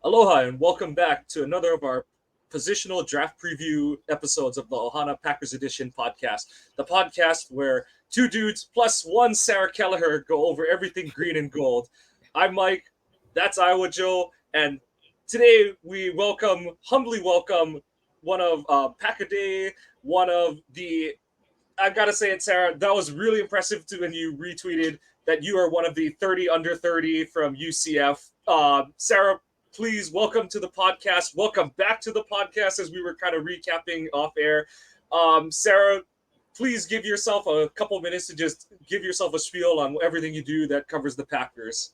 Aloha and welcome back to another of our positional draft preview episodes of the Ohana Packers Edition podcast. The podcast where two dudes plus one Sarah Kelleher go over everything green and gold. I'm Mike, that's Iowa Joe, and today we humbly welcome one of Packaday, one of the I gotta say it, Sarah. That was really impressive too when you retweeted that you are one of the 30 under 30 from UCF. Sarah, please welcome to the podcast. Welcome back to the podcast as we were kind of recapping off air. Sarah, please give yourself a couple minutes to just give yourself a spiel on everything you do that covers the Packers.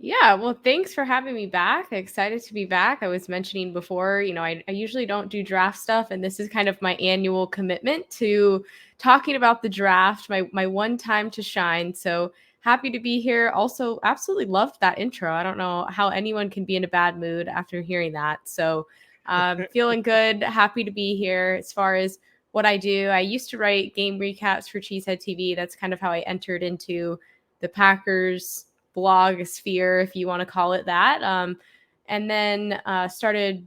Yeah, well, thanks for having me back. Excited to be back. I was mentioning before, I usually don't do draft stuff, and this is kind of my annual commitment to talking about the draft, my one time to shine. So happy to be here. Also, absolutely loved that intro. I don't know how anyone can be in a bad mood after hearing that. So feeling good, happy to be here. As far as what I do, I used to write game recaps for Cheesehead TV. That's kind of how I entered into the Packers blog sphere, if you want to call it that. And then started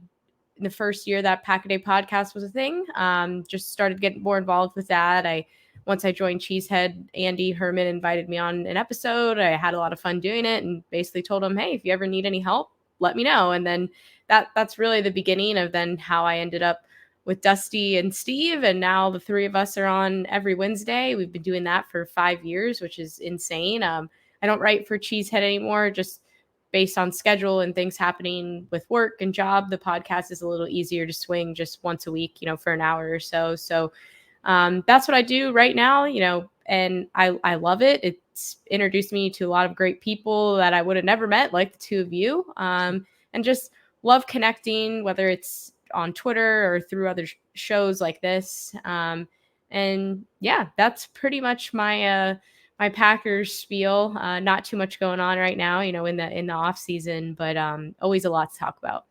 in the first year that Packaday podcast was a thing. Just started getting more involved with that. Once I joined Cheesehead, Andy Herman invited me on an episode. I had a lot of fun doing it and basically told him, hey, if you ever need any help, let me know. And then that's really the beginning of then how I ended up with Dusty and Steve. And now the three of us are on every Wednesday. We've been doing that for 5 years, which is insane. I don't write for Cheesehead anymore, just based on schedule and things happening with work and job. The podcast is a little easier to swing just once a week, for an hour or so. So that's what I do right now, and I love it. It's introduced me to a lot of great people that I would have never met, like the two of you, and just love connecting, whether it's on Twitter or through other shows like this. And yeah, that's pretty much my Packers spiel. Not too much going on right now, in the off season, but always a lot to talk about.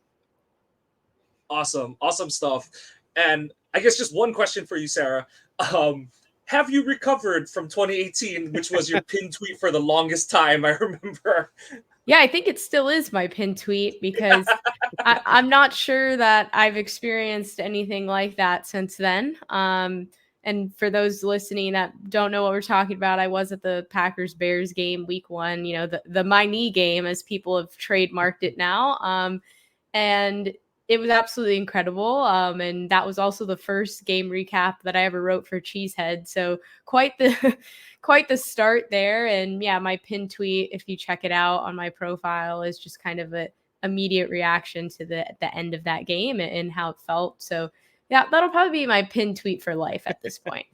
Awesome stuff. And I guess just one question for you, Sarah. Um, have you recovered from 2018, which was your pin tweet for the longest time? I remember. Yeah, I think it still is my pin tweet because I'm not sure that I've experienced anything like that since then. And for those listening that don't know what we're talking about, I was at the Packers Bears game week 1, the my knee game, as people have trademarked it now. And it was absolutely incredible. And that was also the first game recap that I ever wrote for Cheesehead. So quite the quite the start there. And yeah, my pin tweet, if you check it out on my profile, is just kind of a immediate reaction to the end of that game and how it felt. So yeah, that'll probably be my pin tweet for life at this point.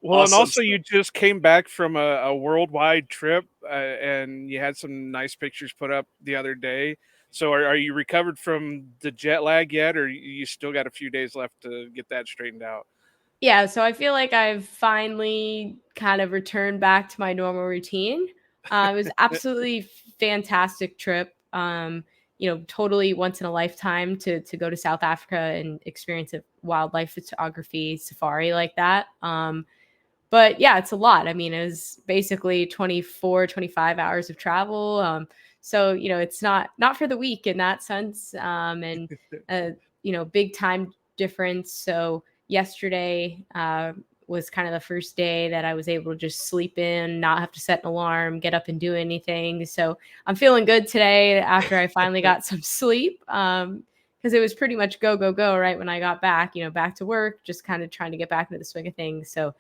Well, and Awesome also stuff. you just came back from a worldwide trip, and you had some nice pictures put up the other day. So are you recovered from the jet lag yet, or you still got a few days left to get that straightened out? Yeah, so I feel like I've finally kind of returned back to my normal routine. It was absolutely fantastic trip. Totally once in a lifetime to go to South Africa and experience a wildlife photography safari like that. But yeah, it's a lot. I mean, it was basically 24, 25 hours of travel. So, it's not for the weak in that sense. And, big time difference. So yesterday was kind of the first day that I was able to just sleep in, not have to set an alarm, get up and do anything. So I'm feeling good today after I finally got some sleep. Because it was pretty much go, go, go right when I got back, back to work, just kind of trying to get back into the swing of things. So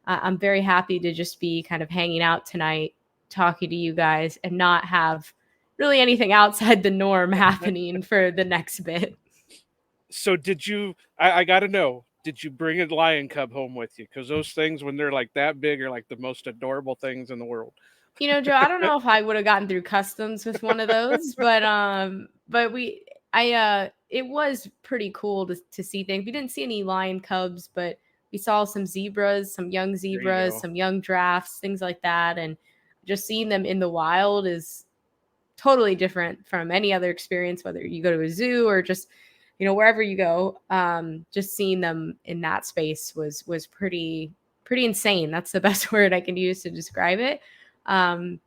I'm very happy to just be kind of hanging out tonight, talking to you guys, and not have really anything outside the norm happening for the next bit. So did you? I got to know. Did you bring a lion cub home with you? Because those things, when they're like that big, are like the most adorable things in the world. Joe, I don't know if I would have gotten through customs with one of those, but it was pretty cool to see things. We didn't see any lion cubs, but we saw some zebras, some young There you zebras, go. some young giraffes, things like that, and just seeing them in the wild is totally different from any other experience, whether you go to a zoo or just wherever you go. Just seeing them in that space was pretty insane. That's the best word I can use to describe it. um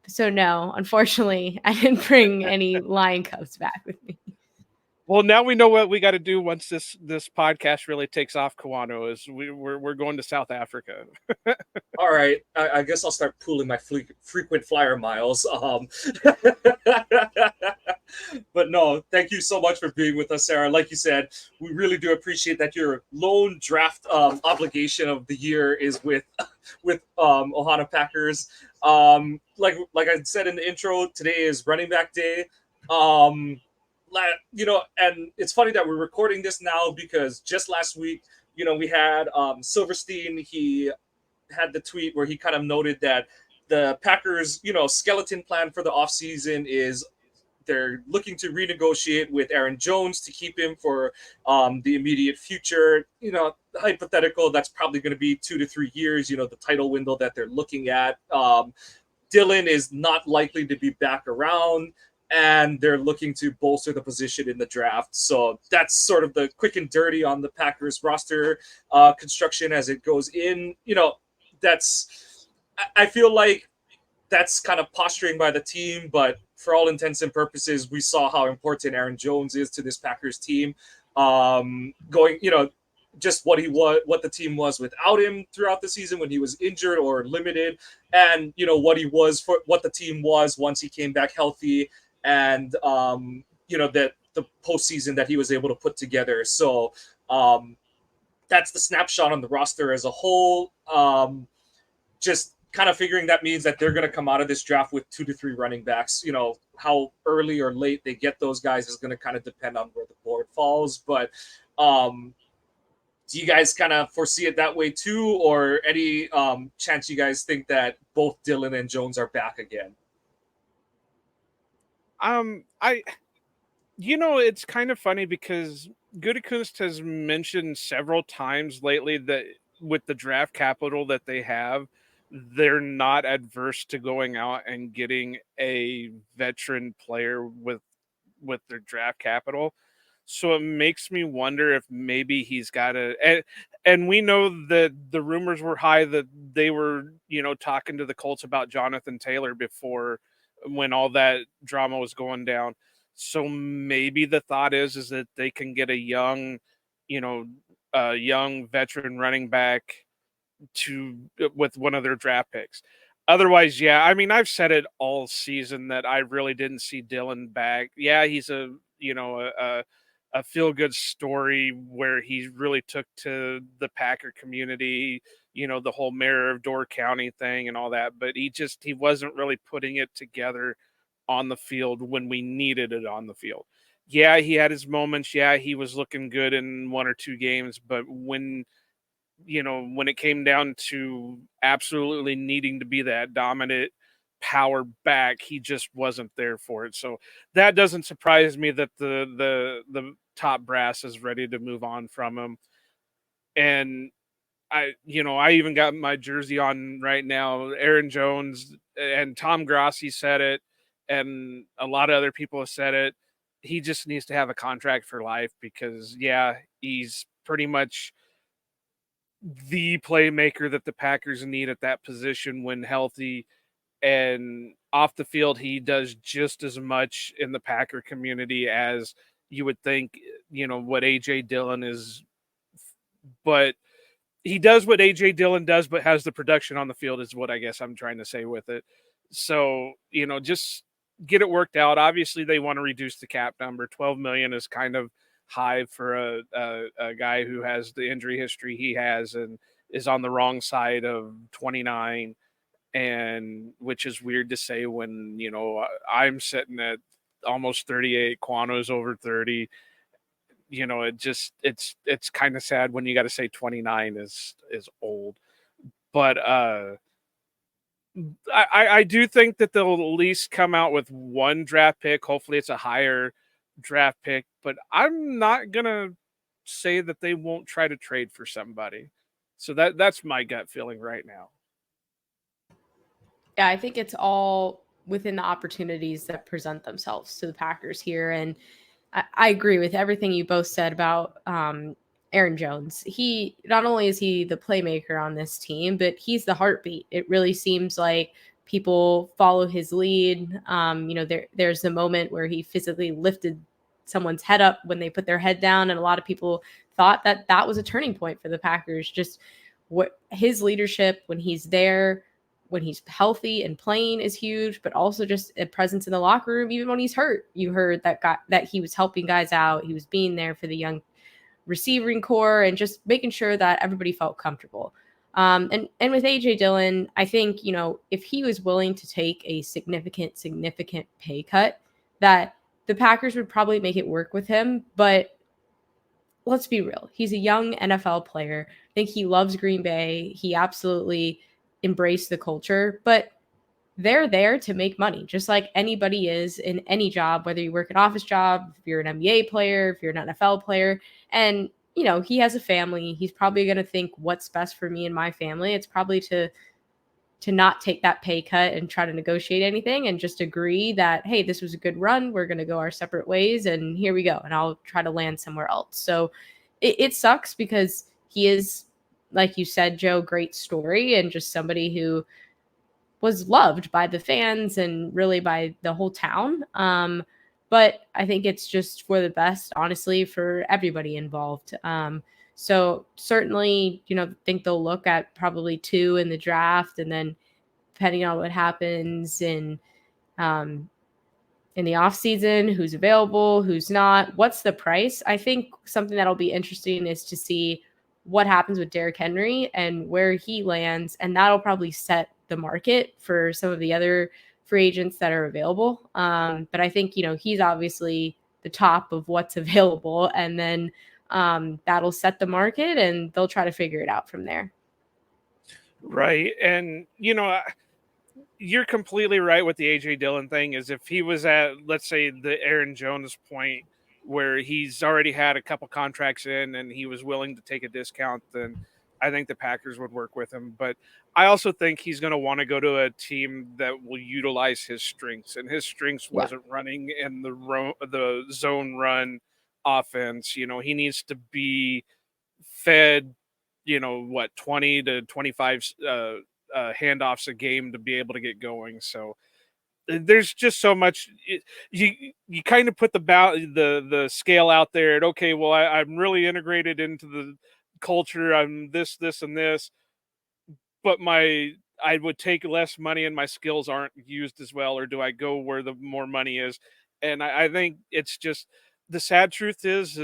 So no, unfortunately, I didn't bring any lion cubs back with me. Well, now we know what we got to do once this podcast really takes off. Kawano, is we're going to South Africa. All right, I guess I'll start pooling my frequent flyer miles. But no, thank you so much for being with us, Sarah. Like you said, we really do appreciate that your lone draft obligation of the year is with Ohana Packers. Like I said in the intro, today is running back day. And it's funny that we're recording this now because just last week, we had Silverstein. He had the tweet where he kind of noted that the Packers, skeleton plan for the offseason is they're looking to renegotiate with Aaron Jones to keep him for the immediate future. Hypothetical, that's probably going to be 2 to 3 years, the title window that they're looking at. Dylan is not likely to be back around, and they're looking to bolster the position in the draft. So that's sort of the quick and dirty on the Packers roster construction as it goes in. I feel like that's kind of posturing by the team, but for all intents and purposes, we saw how important Aaron Jones is to this Packers team. Just what the team was without him throughout the season when he was injured or limited, and what the team was once he came back healthy, and that the postseason that he was able to put together. So that's the snapshot on the roster as a whole. Just kind of figuring that means that they're going to come out of this draft with 2 to 3 running backs. How early or late they get those guys is going to kind of depend on where the board falls. But do you guys kind of foresee it that way too, or any chance you guys think that both Dylan and Jones are back again? It's kind of funny because Gutekunst has mentioned several times lately that with the draft capital that they have, they're not adverse to going out and getting a veteran player with their draft capital. So it makes me wonder if maybe he's got and we know that the rumors were high that they were, talking to the Colts about Jonathan Taylor before, when all that drama was going down. So maybe the thought is that they can get a young veteran running back with one of their draft picks. Otherwise, yeah, I mean, I've said it all season that I really didn't see Dylan back. Yeah, he's a feel good story where he really took to the Packer community, the whole mayor of Door County thing and all that, but he wasn't really putting it together on the field when we needed it on the field. Yeah, he had his moments. Yeah, he was looking good in 1 or 2 games, but when it came down to absolutely needing to be that dominant power back, he just wasn't there for it. So that doesn't surprise me that the top brass is ready to move on from him. And I even got my jersey on right now. Aaron Jones and Tom Grossi said it, and a lot of other people have said it. He just needs to have a contract for life because, yeah, he's pretty much the playmaker that the Packers need at that position when healthy. And off the field, he does just as much in the Packer community as you would think, what A.J. Dillon is. But he does what A.J. Dillon does, but has the production on the field is what I guess I'm trying to say with it. So, just get it worked out. Obviously, they want to reduce the cap number. $12 million is kind of high for a guy who has the injury history he has and is on the wrong side of 29, and which is weird to say when I'm sitting at almost 38, Quano's over 30. It's kind of sad when you got to say 29 is old, but I do think that they'll at least come out with one draft pick. Hopefully it's a higher draft pick, but I'm not going to say that they won't try to trade for somebody. So that's my gut feeling right now. Yeah, I think it's all within the opportunities that present themselves to the Packers here. And I agree with everything you both said about Aaron Jones. He not only is he the playmaker on this team, but he's the heartbeat. It really seems like people follow his lead. There's the moment where he physically lifted someone's head up when they put their head down, and a lot of people thought that that was a turning point for the Packers. Just what his leadership when he's there, when he's healthy and playing, is huge, but also just a presence in the locker room. Even when he's hurt, you heard that he was helping guys out. He was being there for the young receiving core and just making sure that everybody felt comfortable. And with AJ Dillon, I think, if he was willing to take a significant pay cut, that the Packers would probably make it work with him. But let's be real. He's a young NFL player. I think he loves Green Bay. He absolutely embraced the culture, but they're there to make money, just like anybody is in any job, whether you work an office job, if you're an NBA player, if you're an NFL player. And, he has a family. He's probably going to think, what's best for me and my family? It's probably to not take that pay cut and try to negotiate anything and just agree that, hey, this was a good run. We're going to go our separate ways and here we go. And I'll try to land somewhere else. So it sucks because he is, like you said, Joe, great story and just somebody who was loved by the fans and really by the whole town. But I think it's just for the best, honestly, for everybody involved. So certainly, think they'll look at probably 2 in the draft, and then depending on what happens in the offseason, who's available, who's not, what's the price. I think something that'll be interesting is to see what happens with Derrick Henry and where he lands, and that'll probably set the market for some of the other free agents that are available. But I think, he's obviously the top of what's available, and then that'll set the market and they'll try to figure it out from there. Right. And, you're completely right with the AJ Dillon thing. Is if he was at, let's say, the Aaron Jones point where he's already had a couple contracts in and he was willing to take a discount, then I think the Packers would work with him. But I also think he's going to want to go to a team that will utilize his strengths, and his strengths wasn't running in the zone run offense. He needs to be fed, 20 to 25 handoffs a game to be able to get going. So there's just so much. You kind of put the scale out there at, okay, well, I'm really integrated into the culture. I'm this, and this, but I would take less money and my skills aren't used as well, or do I go where the more money is? And I think it's just, the sad truth is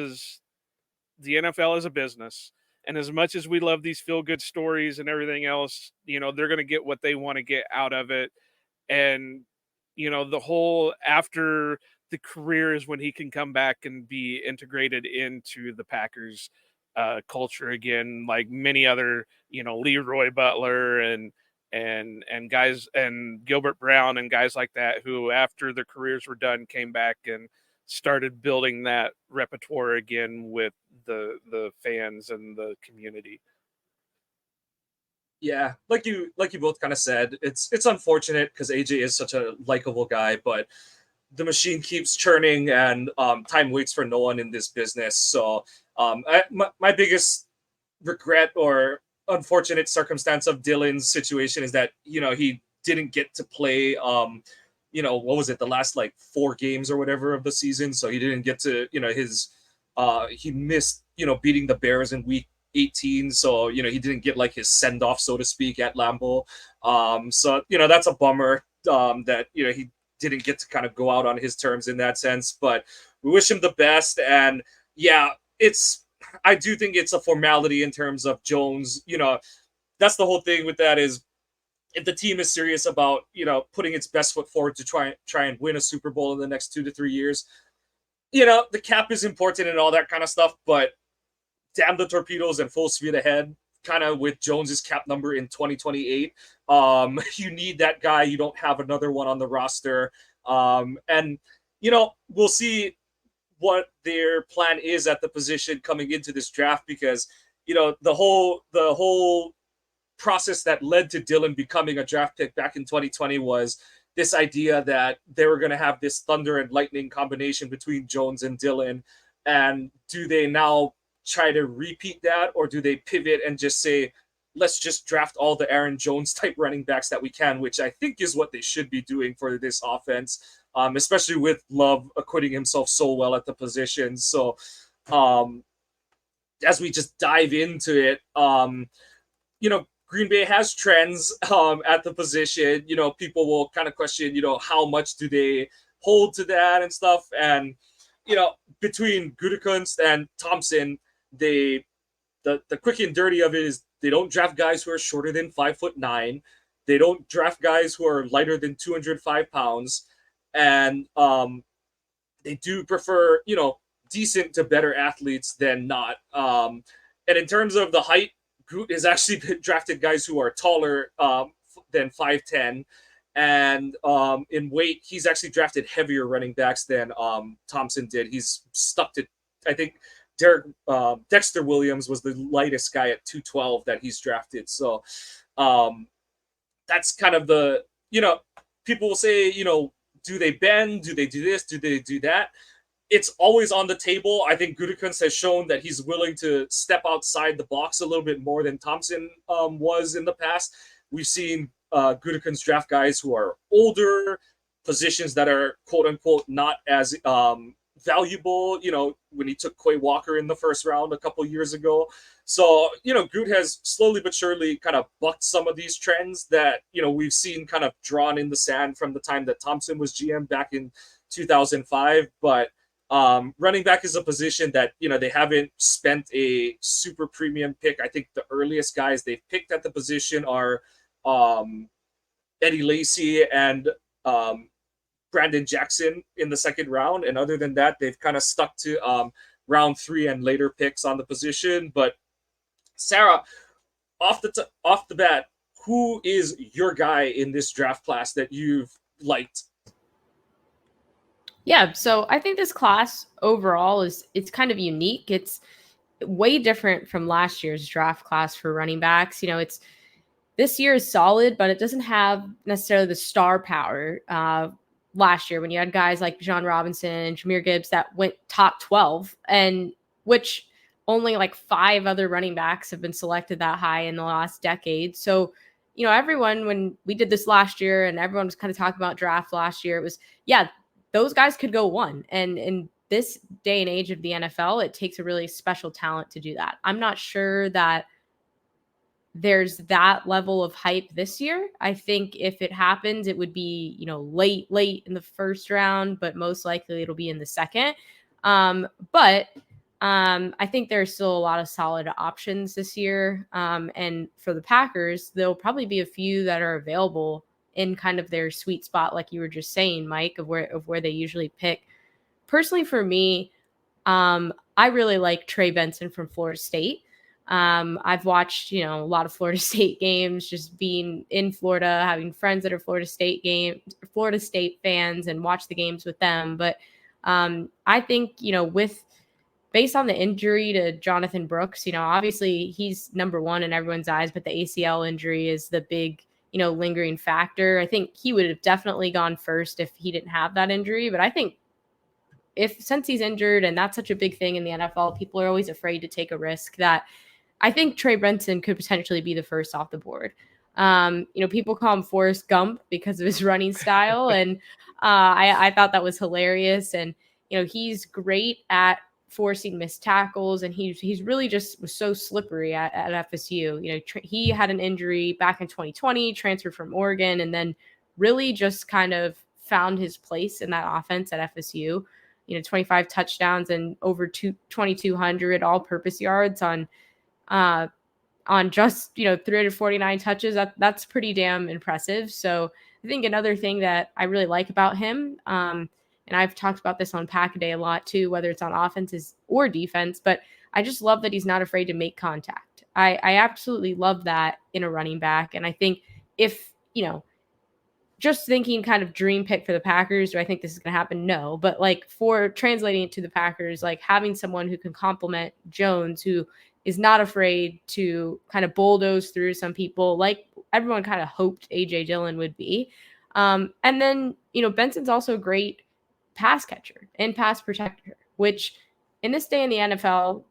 the NFL is a business. And as much as we love these feel good stories and everything else, they're going to get what they want to get out of it. And, the whole after the career is when he can come back and be integrated into the Packers culture again, like many other, Leroy Butler and guys, and Gilbert Brown and guys like that, who after their careers were done came back and started building that repertoire again with the fans and the community. Yeah, like you both kind of said, it's unfortunate because AJ is such a likable guy, but the machine keeps churning and time waits for no one in this business. So my biggest regret or unfortunate circumstance of Dylan's situation is that he didn't get to play what was it, the last like 4 games or whatever of the season, so he didn't get to his he missed beating the Bears in week 18, so he didn't get like his send off, so to speak, at Lambeau. So that's a bummer that he didn't get to kind of go out on his terms in that sense, but we wish him the best. And yeah, I do think it's a formality in terms of Jones. That's the whole thing with that, is if the team is serious about putting its best foot forward to try and win a Super Bowl in the next 2 to 3 years, the cap is important and all that kind of stuff, but damn the torpedoes and full speed ahead, kind of with Jones's cap number in 2028. You need that guy. You don't have another one on the roster. And we'll see what their plan is at the position coming into this draft, because the whole process that led to Dillon becoming a draft pick back in 2020 was this idea that they were going to have this thunder and lightning combination between Jones and Dillon. And do they now try to repeat that, or do they pivot and just say, let's just draft all the Aaron Jones type running backs that we can, which I think is what they should be doing for this offense, especially with Love acquitting himself so well at the position. So as we just dive into it, Green Bay has trends at the position. People will kind of question, how much do they hold to that and stuff. And, between Gutekunst and Thompson, the quick and dirty of it is they don't draft guys who are shorter than 5'9". They don't draft guys who are lighter than 205 pounds. And they do prefer, decent to better athletes than not. And in terms of the height, Goot has actually drafted guys who are taller than 5'10". And in weight, he's actually drafted heavier running backs than Thompson did. He's stuck to, I think, Dexter Williams was the lightest guy at 212 that he's drafted. So that's kind of the, people will say, do they bend? Do they do this? Do they do that? It's always on the table. I think Gutekunst has shown that he's willing to step outside the box a little bit more than Thompson was in the past. We've seen Gutekunst draft guys who are older, positions that are quote unquote not as valuable, when he took Quay Walker in the first round a couple years ago. So, Goot has slowly but surely kind of bucked some of these trends that, we've seen kind of drawn in the sand from the time that Thompson was GM back in 2005. But running back is a position that, they haven't spent a super premium pick. I think the earliest guys they've picked at the position are Eddie Lacy and Brandon Jackson in the second round. And other than that, they've kind of stuck to round 3 and later picks on the position. But Sarah, off the bat, who is your guy in this draft class that you've liked? Yeah, so I think this class overall it's kind of unique. It's way different from last year's draft class for running backs. It's this year is solid, but it doesn't have necessarily the star power last year when you had guys like Bijan Robinson and Jahmyr Gibbs that went top 12, and which only like 5 other running backs have been selected that high in the last decade. So, everyone, when we did this last year and everyone was kind of talking about draft last year, it was, yeah, those guys could go 1. And in this day and age of the NFL, it takes a really special talent to do that. I'm not sure that there's that level of hype this year. I think if it happens, it would be, late in the first round, but most likely it'll be in the second. But I think there's still a lot of solid options this year. And for the Packers, there'll probably be a few that are available in kind of their sweet spot, like you were just saying, Mike, of where they usually pick. Personally, for me, I really like Trey Benson from Florida State. I've watched, a lot of Florida State games, just being in Florida, having friends that are Florida State fans, and watch the games with them. But I think, based on the injury to Jonathan Brooks, obviously he's number 1 in everyone's eyes, but the ACL injury is the big, lingering factor. I think he would have definitely gone first if he didn't have that injury. But I think since he's injured, and that's such a big thing in the NFL, people are always afraid to take a risk, that I think Trey Benson could potentially be the first off the board. People call him Forrest Gump because of his running style. And I thought that was hilarious. And, he's great at forcing missed tackles, and he's really just was so slippery at FSU. He had an injury back in 2020, transferred from Oregon, and then really just kind of found his place in that offense at FSU. 25 touchdowns and over 2,200 all-purpose yards on just 349 touches. That's pretty damn impressive. So I think another thing that I really like about him, and I've talked about this on Pack a Day a lot too, whether it's on offenses or defense, but I just love that he's not afraid to make contact. I absolutely love that in a running back. And I think if, just thinking kind of dream pick for the Packers, do I think this is going to happen? No. But like for translating it to the Packers, like having someone who can complement Jones, who is not afraid to kind of bulldoze through some people, like everyone kind of hoped AJ Dillon would be. And then, Benson's also a great pass catcher and pass protector, which in this day in the NFL,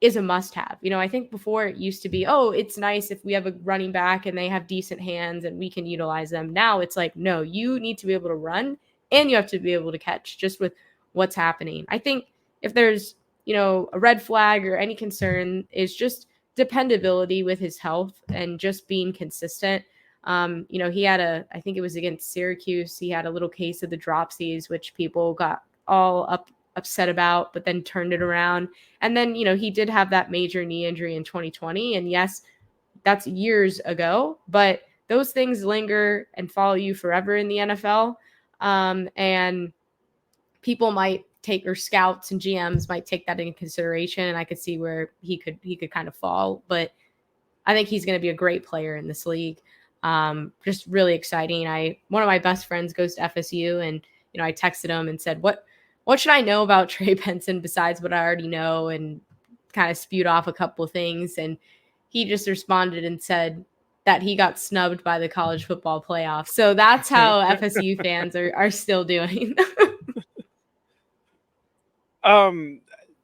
is a must-have. You know, I think before it used to be, oh, it's nice if we have a running back and they have decent hands and we can utilize them. Now it's like, no, you need to be able to run and you have to be able to catch, just with what's happening. I think if there's, you know, a red flag or any concern, is just dependability with his health and just being consistent. You know, he had I think it was against Syracuse, he had a little case of the dropsies, which people got all upset about, but then turned it around. And then, you know, he did have that major knee injury in 2020. And yes, that's years ago, but those things linger and follow you forever in the NFL. And people might take, or scouts and GMs might take that into consideration. And I could see where he could kind of fall, but I think he's going to be a great player in this league. Just really exciting. One of my best friends goes to FSU, and, you know, I texted him and said, what should I know about Trey Benson besides what I already know? And kind of spewed off a couple of things. And he just responded and said that he got snubbed by the college football playoff. So that's how FSU fans are still doing.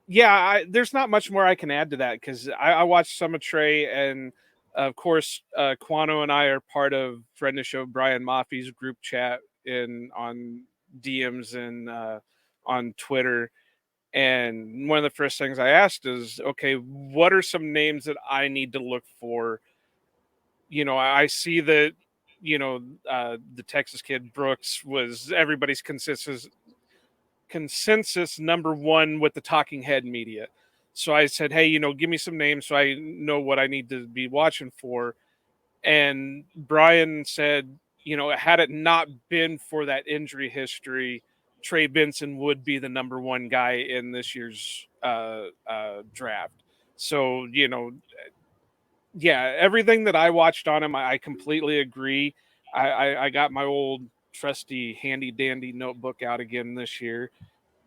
Yeah, there's not much more I can add to that, because I watched some of Trey, and of course, Quano and I are part of friend of the show Brian Maffey's group chat on DMs and on Twitter. And one of the first things I asked is, okay, what are some names that I need to look for? You know, I see that, you know, the Texas kid Brooks was everybody's consensus number one with the talking head media. So I said, hey, you know, give me some names so I know what I need to be watching for. And Brian said, you know, had it not been for that injury history, Trey Benson would be the number one guy in this year's draft. So, you know, yeah, everything that I watched on him, I completely agree. I got my old trusty handy dandy notebook out again this year.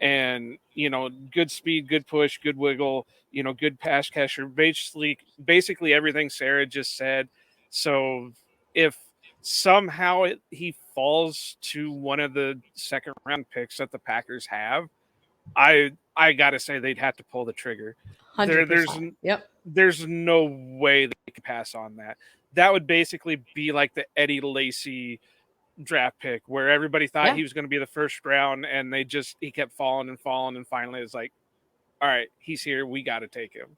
And, you know, good speed, good push, good wiggle, you know, good pass catcher, basically everything Sarah just said. So if somehow he falls to one of the second round picks that the Packers have, I got to say they'd have to pull the trigger. 100%. Yep. There's no way they can pass on that. That would basically be like the Eddie Lacy draft pick, where everybody thought he was going to be the first round, and he kept falling and falling, and finally it's like, all right, he's here, we got to take him.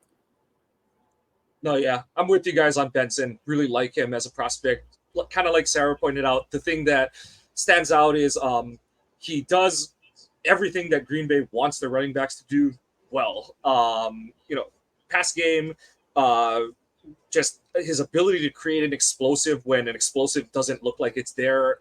No, yeah, I'm with you guys on Benson. Really like him as a prospect. Kind of like Sarah pointed out, the thing that stands out is he does everything that Green Bay wants their running backs to do well. You know, pass game, just his ability to create an explosive when an explosive doesn't look like it's there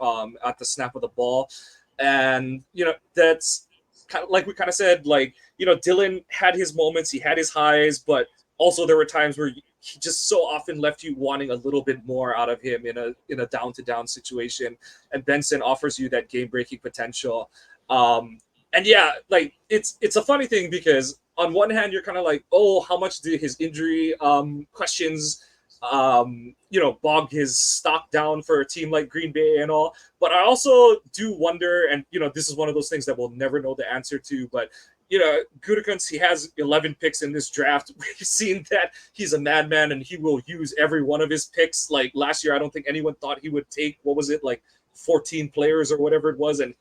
at the snap of the ball. And, you know, that's kind of like we kind of said, like, you know, Dylan had his moments, he had his highs, but also there were times where he just so often left you wanting a little bit more out of him in a down-to-down situation. And Benson offers you that game-breaking potential. And yeah, like it's a funny thing, because on one hand you're kind of like, oh, how much did his injury questions you know, bog his stock down for a team like Green Bay and all. But I also do wonder, and you know, this is one of those things that we'll never know the answer to, but you know, Gutekunst, he has 11 picks in this draft. We've seen that he's a madman and he will use every one of his picks. Like last year, I don't think anyone thought he would take, what was it, like 14 players or whatever it was, and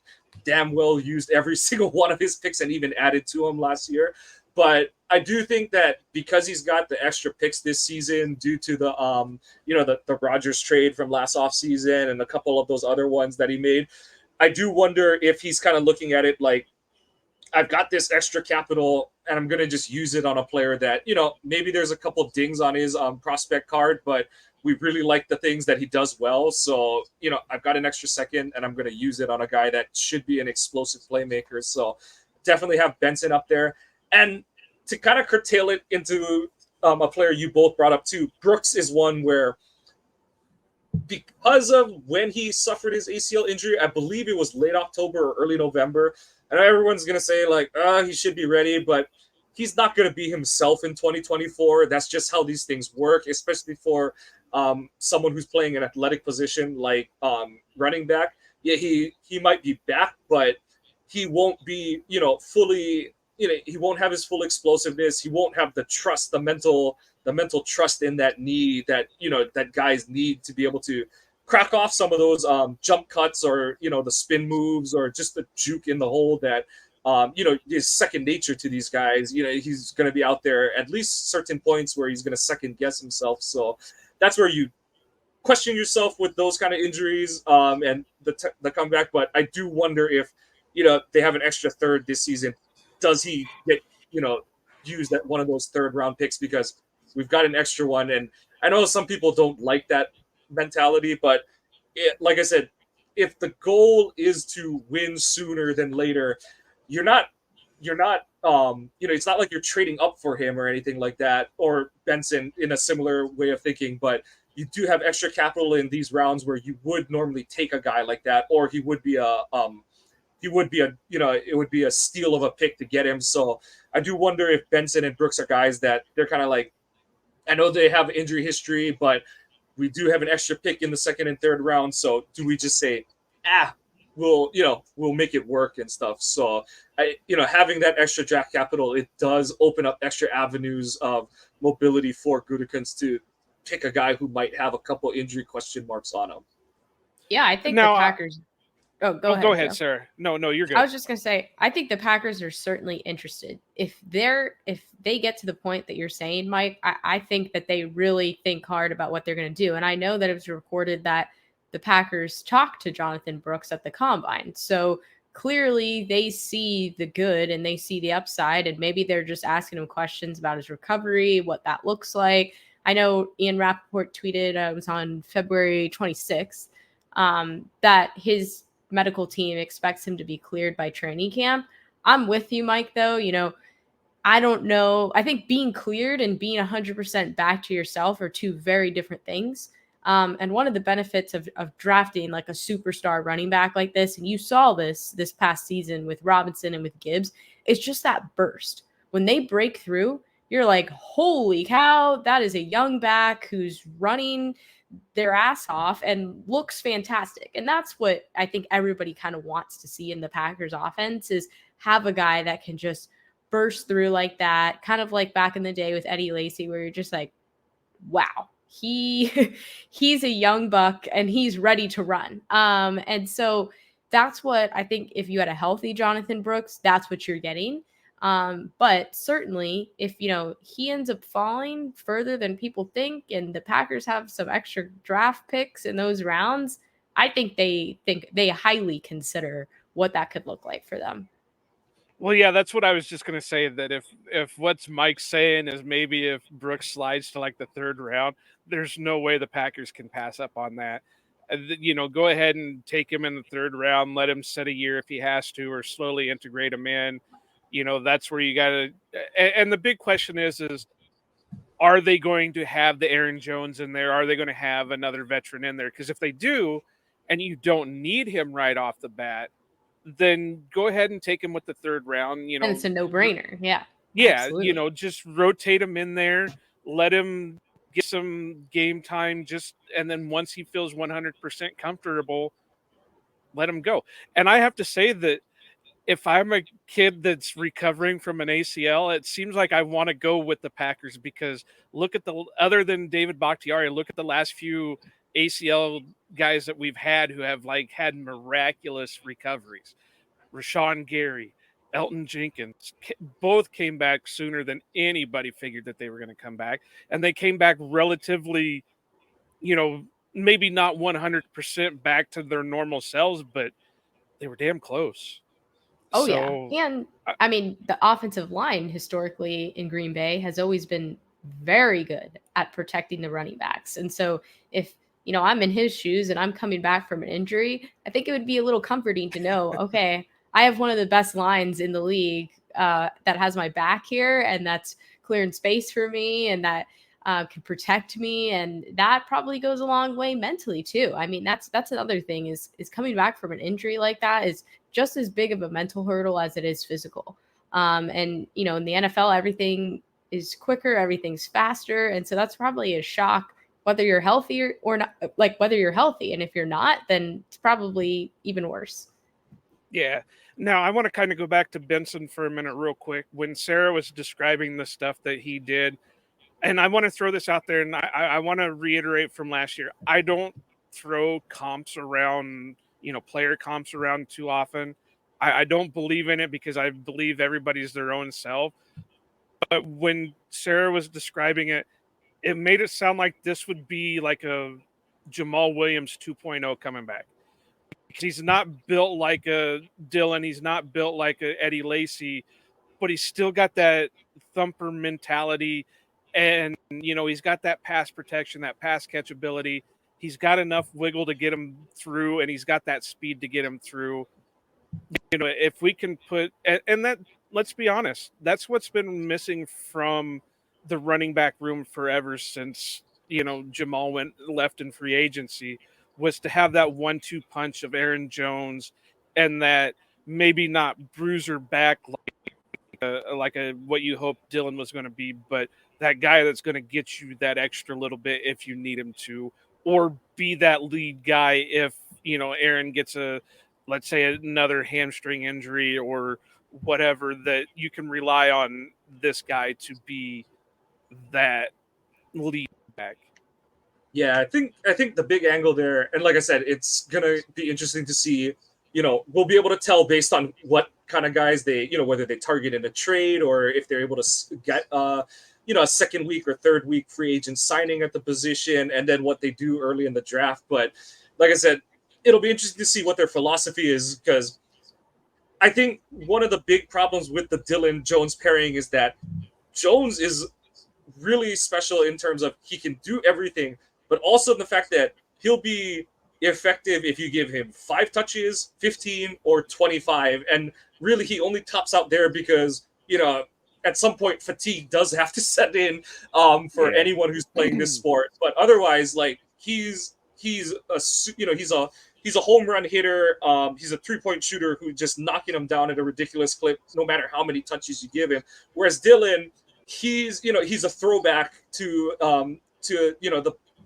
damn well used every single one of his picks and even added to them last year. But I do think that because he's got the extra picks this season due to the you know, the Rodgers trade from last offseason and a couple of those other ones that he made, I do wonder if he's kind of looking at it like, I've got this extra capital and I'm going to just use it on a player that, you know, maybe there's a couple dings on his prospect card, but we really like the things that he does well. So, you know, I've got an extra second and I'm going to use it on a guy that should be an explosive playmaker. So definitely have Benson up there. And to kind of curtail it into a player you both brought up too, Brooks is one where, because of when he suffered his ACL injury, I believe it was late October or early November. I know everyone's going to say, like, he should be ready, but he's not going to be himself in 2024. That's just how these things work, especially for someone who's playing an athletic position like running back. Yeah, he might be back, but he won't be, you know, fully he won't have his full explosiveness. He won't have the trust, the mental trust in that knee that that guys need to be able to crack off some of those jump cuts or the spin moves or just the juke in the hole that is second nature to these guys. He's going to be out there at least certain points where he's going to second guess himself. So that's where you question yourself with those kind of injuries and the comeback. But I do wonder if they have an extra third this season. Does he get used at one of those third round picks because we've got an extra one? And I know some people don't like that mentality, but like I said, if the goal is to win sooner than later, you're not it's not like you're trading up for him or anything like that, or Benson in a similar way of thinking, but you do have extra capital in these rounds where you would normally take a guy like that, or it would be a steal of a pick to get him. So I do wonder if Benson and Brooks are guys that they're kind of like, I know they have injury history, but we do have an extra pick in the second and third round. So do we just say, we'll make it work and stuff? So having that extra draft capital, it does open up extra avenues of mobility for Gutekunst to pick a guy who might have a couple injury question marks on him. Yeah, I think the Packers. Go ahead, Sarah. No, you're good. I was just gonna say, I think the Packers are certainly interested. If they get to the point that you're saying, Mike, I think that they really think hard about what they're gonna do. And I know that it was reported that the Packers talked to Jonathan Brooks at the Combine. So clearly they see the good and they see the upside, and maybe they're just asking him questions about his recovery, what that looks like. I know Ian Rappaport tweeted, it was on February 26th, that his medical team expects him to be cleared by training camp. I'm with you, Mike, though. I don't know. I think being cleared and being 100% back to yourself are two very different things. And one of the benefits of drafting like a superstar running back like this, and you saw this past season with Robinson and with Gibbs, is just that burst. When they break through, you're like, holy cow, that is a young back who's running their ass off and looks fantastic. And that's what I think everybody kind of wants to see in the Packers offense, is have a guy that can just burst through like that, kind of like back in the day with Eddie Lacy, where you're just like, wow, he's a young buck and he's ready to run. And so that's what I think, if you had a healthy Jonathan Brooks, that's what you're getting. But certainly if, he ends up falling further than people think, and the Packers have some extra draft picks in those rounds, I think they highly consider what that could look like for them. Well, yeah, that's what I was just going to say, that if what's Mike's saying is maybe if Brooks slides to like the third round, there's no way the Packers can pass up on that. Go ahead and take him in the third round, let him sit a year if he has to, or slowly integrate him in. That's where you got to, and the big question is are they going to have the Aaron Jones in there? Are they going to have another veteran in there? Because if they do, and you don't need him right off the bat, then go ahead and take him with the third round. And it's a no-brainer. Yeah. Yeah. Just rotate him in there, let him get some game time, and then once he feels 100% comfortable, let him go. And I have to say that if I'm a kid that's recovering from an ACL, it seems like I want to go with the Packers, because other than David Bakhtiari, look at the last few ACL guys that we've had who have had miraculous recoveries. Rashawn Gary, Elton Jenkins, both came back sooner than anybody figured that they were going to come back. And they came back relatively, maybe not 100% back to their normal selves, but they were damn close. Oh, yeah. And I mean, the offensive line historically in Green Bay has always been very good at protecting the running backs. And so if, I'm in his shoes and I'm coming back from an injury, I think it would be a little comforting to know, okay, I have one of the best lines in the league that has my back here, and that's clearing space for me, and that can protect me. And that probably goes a long way mentally too. I mean, that's another thing is coming back from an injury like that is just as big of a mental hurdle as it is physical. And, in the NFL, everything is quicker, everything's faster. And so that's probably a shock, whether you're healthy or not, whether you're healthy. And if you're not, then it's probably even worse. Yeah. Now, I want to kind of go back to Benson for a minute real quick. When Sarah was describing the stuff that he did, and I want to throw this out there, and I want to reiterate from last year, I don't throw comps around, player comps around too often. I don't believe in it because I believe everybody's their own self. But when Sarah was describing it, it made it sound like this would be like a Jamal Williams 2.0 coming back. He's not built like a Dylan. He's not built like a Eddie Lacy, but he's still got that thumper mentality. And, he's got that pass protection, that pass catch ability. He's got enough wiggle to get him through, and he's got that speed to get him through. If we can put, and that, let's be honest, that's what's been missing from the running back room forever since, Jamal left in free agency, was to have that 1-2 punch of Aaron Jones and that maybe not bruiser back like what you hoped Dylan was going to be, but that guy that's going to get you that extra little bit if you need him to, or be that lead guy if, Aaron gets let's say another hamstring injury or whatever, that you can rely on this guy to be that lead back. Yeah, I think the big angle there, and like I said, it's gonna be interesting to see. We'll be able to tell based on what kind of guys they, whether they target in a trade or if they're able to get, a second week or third week free agent signing at the position, and then what they do early in the draft. But like I said, it'll be interesting to see what their philosophy is, because I think one of the big problems with the Dylan Jones pairing is that Jones is really special in terms of he can do everything, but also the fact that he'll be effective if you give him 5 touches, 15, or 25. And really, he only tops out there because, at some point, fatigue does have to set in for anyone who's playing this sport. But otherwise, like, he's a home run hitter. He's a 3-point shooter who just knocking him down at a ridiculous clip, no matter how many touches you give him. Whereas Dylan, he's a throwback to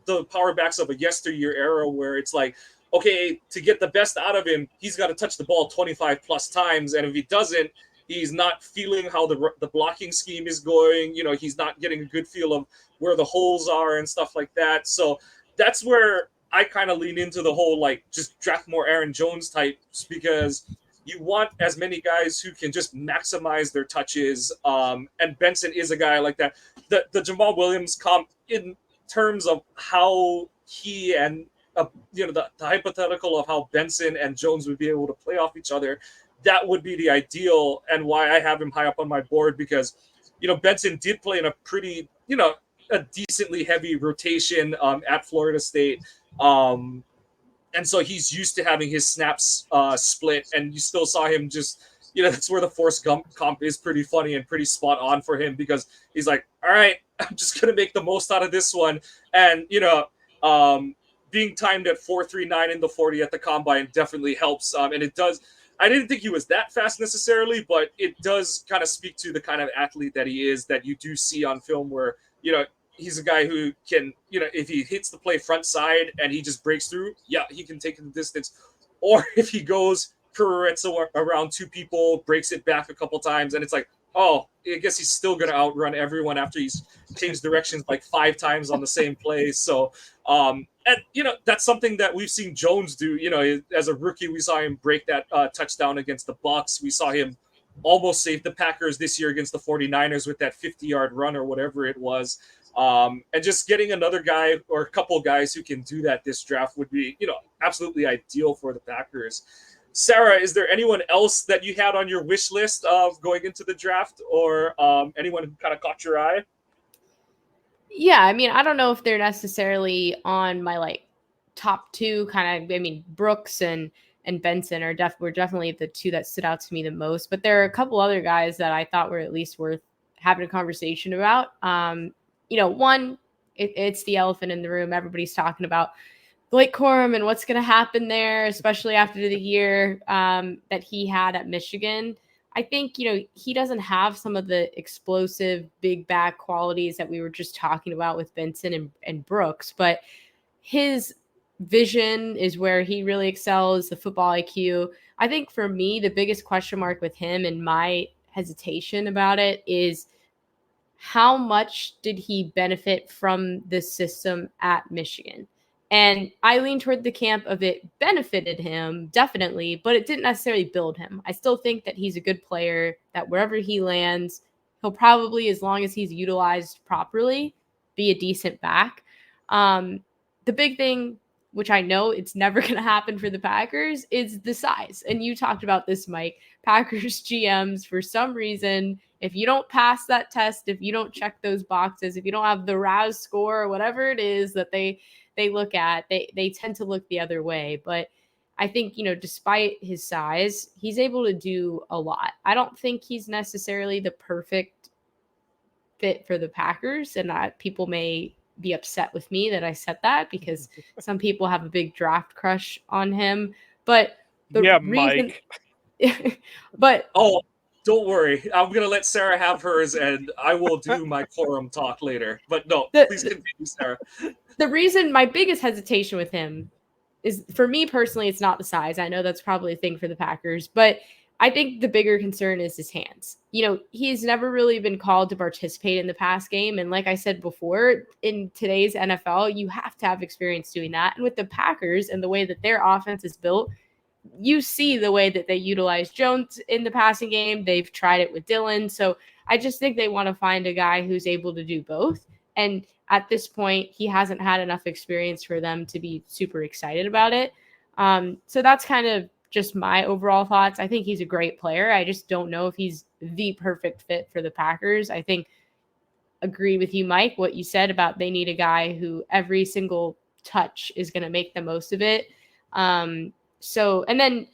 the power backs of a yesteryear era where it's like, okay, to get the best out of him, he's got to touch the ball 25 plus times, and if he doesn't, he's not feeling how the blocking scheme is going. He's not getting a good feel of where the holes are and stuff like that. So that's where I kind of lean into the whole, like, just draft more Aaron Jones types, because you want as many guys who can just maximize their touches. And Benson is a guy like that. The Jamal Williams comp, in terms of how he and the hypothetical of how Benson and Jones would be able to play off each other, that would be the ideal, and why I have him high up on my board, because Benson did play in a pretty a decently heavy rotation at Florida State. And so he's used to having his snaps split, and you still saw him just, that's where the Forrest Gump comp is pretty funny and pretty spot on for him, because he's like, all right, I'm just going to make the most out of this one. And, being timed at 4.39 in the 40 at the combine definitely helps. And it does. I didn't think he was that fast necessarily, but it does kind of speak to the kind of athlete that he is, that you do see on film where, he's a guy who can, if he hits the play front side and he just breaks through, yeah, he can take it the distance. Or if he goes pirouettes around 2 people, breaks it back a couple times, and it's like, oh, I guess he's still going to outrun everyone after he's changed directions like 5 times on the same play. So, and, that's something that we've seen Jones do. As a rookie, we saw him break that touchdown against the Bucs. We saw him almost save the Packers this year against the 49ers with that 50-yard run or whatever it was. And just getting another guy or a couple guys who can do that this draft would be, absolutely ideal for the Packers. Sarah, is there anyone else that you had on your wish list of going into the draft, or anyone who kind of caught your eye? Yeah, I mean, I don't know if they're necessarily on my top 2 kind of. I mean, Brooks and Benson were definitely the 2 that stood out to me the most, but there are a couple other guys that I thought were at least worth having a conversation about. One, it's the elephant in the room. Everybody's talking about Blake Corum and what's going to happen there, especially after the year that he had at Michigan. I think, he doesn't have some of the explosive big back qualities that we were just talking about with Benson and Brooks, but his vision is where he really excels, the football IQ. I think for me, the biggest question mark with him and my hesitation about it is how much did he benefit from the system at Michigan? And I lean toward the camp of it benefited him, definitely, but it didn't necessarily build him. I still think that he's a good player, that wherever he lands, he'll probably, as long as he's utilized properly, be a decent back. The big thing, which I know it's never going to happen for the Packers, is the size. And you talked about this, Mike. Packers GMs, for some reason, if you don't pass that test, if you don't check those boxes, if you don't have the RAS score or whatever it is that they look at, they tend to look the other way. But I think, despite his size, he's able to do a lot. I don't think he's necessarily the perfect fit for the Packers, and people may be upset with me that I said that because some people have a big draft crush on him. But the reason, Mike. but don't worry. I'm gonna let Sarah have hers, and I will do my quorum talk later. But no, please continue, Sarah. The reason my biggest hesitation with him is, for me personally, it's not the size. I know that's probably a thing for the Packers, but I think the bigger concern is his hands. He's never really been called to participate in the pass game. And like I said before, in today's NFL, you have to have experience doing that. And with the Packers and the way that their offense is built, you see the way that they utilize Jones in the passing game. They've tried it with Dillon. So I just think they want to find a guy who's able to do both. And at this point, he hasn't had enough experience for them to be super excited about it. So that's kind of just my overall thoughts. I think he's a great player. I just don't know if he's the perfect fit for the Packers. I think, agree with you, Mike, what you said about they need a guy who every single touch is going to make the most of it. And then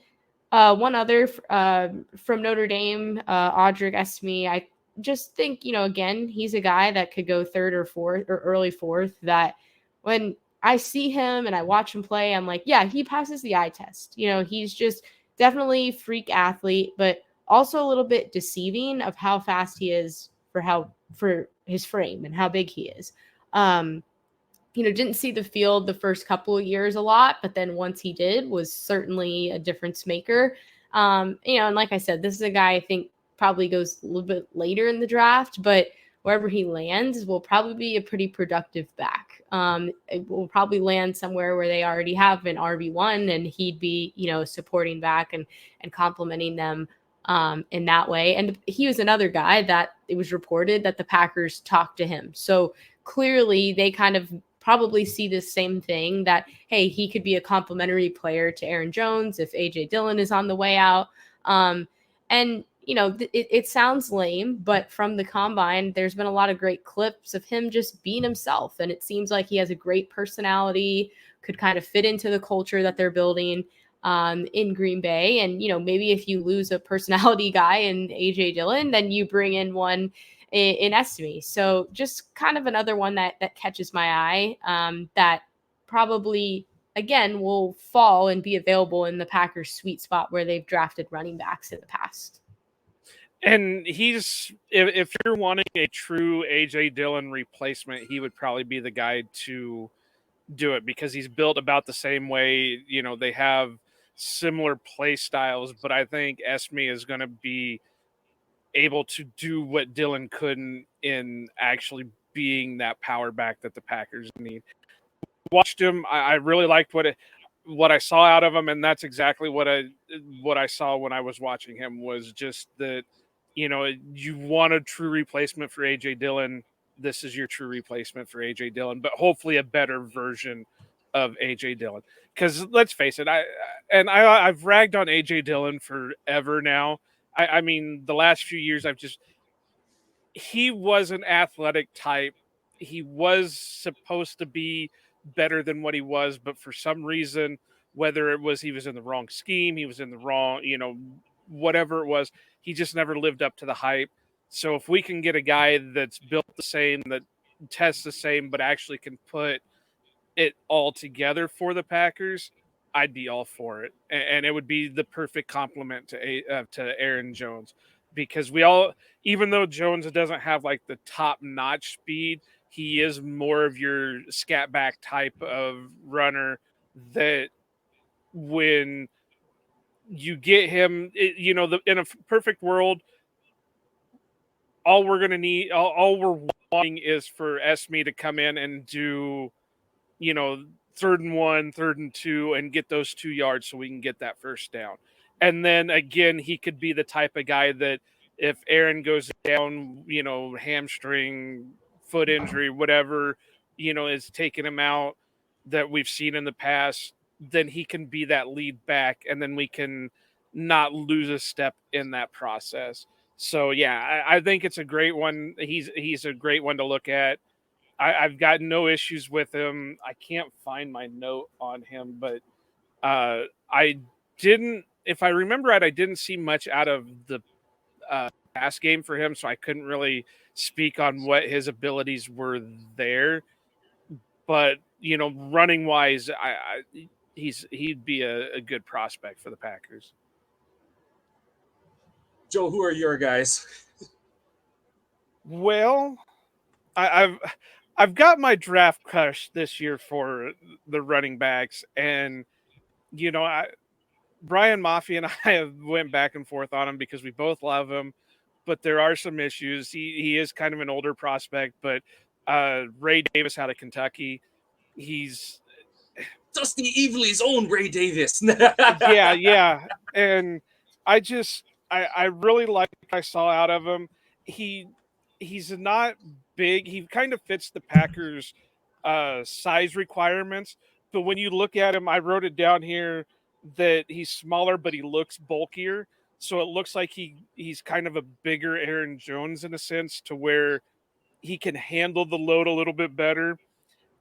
one other from Notre Dame, Audric Estime. I just think, again, he's a guy that could go third or fourth or early fourth, that when I see him and I watch him play, I'm like, yeah, he passes the eye test. He's just definitely freak athlete, but also a little bit deceiving of how fast he is for his frame and how big he is. Didn't see the field the first couple of years a lot, but then once he did, was certainly a difference maker. And like I said, this is a guy I think probably goes a little bit later in the draft, but wherever he lands will probably be a pretty productive back. It will probably land somewhere where they already have an RB1, and he'd be, supporting back and complementing them in that way. And he was another guy that it was reported that the Packers talked to him. So clearly they kind of probably see the same thing, that, hey, he could be a complementary player to Aaron Jones if AJ Dillon is on the way out. It sounds lame, but from the combine, there's been a lot of great clips of him just being himself. And it seems like he has a great personality, could kind of fit into the culture that they're building in Green Bay. And, maybe if you lose a personality guy in AJ Dillon, then you bring in one in Estime. So just kind of another one that catches my eye, that probably, again, will fall and be available in the Packers' sweet spot where they've drafted running backs in the past. And he's, if you're wanting a true AJ Dillon replacement, he would probably be the guy to do it, because he's built about the same way. They have similar play styles, but I think Estime is going to be able to do what Dillon couldn't in actually being that power back that the Packers need. Watched him. I really liked what I saw out of him, and that's exactly what I saw when I was watching him, was just that, you want a true replacement for AJ Dillon. This is your true replacement for AJ Dillon, but hopefully a better version of AJ Dillon. Because let's face it, I've ragged on AJ Dillon forever now. I mean, the last few years, he was an athletic type. He was supposed to be better than what he was, but for some reason, whether it was he was in the wrong scheme, he was in the wrong, whatever it was, he just never lived up to the hype. So if we can get a guy that's built the same, that tests the same, but actually can put it all together for the Packers, I'd be all for it. And it would be the perfect complement to Aaron Jones, because even though Jones doesn't have like the top notch speed, he is more of your scat back type of runner that when you get him, in a perfect world, all we're going to need, all we're wanting is for Esme to come in and do, 3rd and 1, 3rd and 2, and get those 2 yards so we can get that first down. And then again, he could be the type of guy that if Aaron goes down, hamstring, foot injury, whatever, is taking him out that we've seen in the past, then he can be that lead back, and then we can not lose a step in that process. So yeah, I think it's a great one. He's a great one to look at. I've got no issues with him. I can't find my note on him, but I didn't, if I remember right, I didn't see much out of the pass game for him, so I couldn't really speak on what his abilities were there. But running wise, he'd be a good prospect for the Packers. Joe, who are your guys? Well, I've got my draft crush this year for the running backs, and Brian Maffey and I have went back and forth on him because we both love him, but there are some issues. He is kind of an older prospect, but Ray Davis out of Kentucky, he's Dusty Evely's own Ray Davis. yeah, and I really like what I saw out of him. He's not big. He kind of fits the Packers' size requirements, but when you look at him, I wrote it down here that he's smaller, but he looks bulkier. So it looks like he's kind of a bigger Aaron Jones in a sense, to where he can handle the load a little bit better.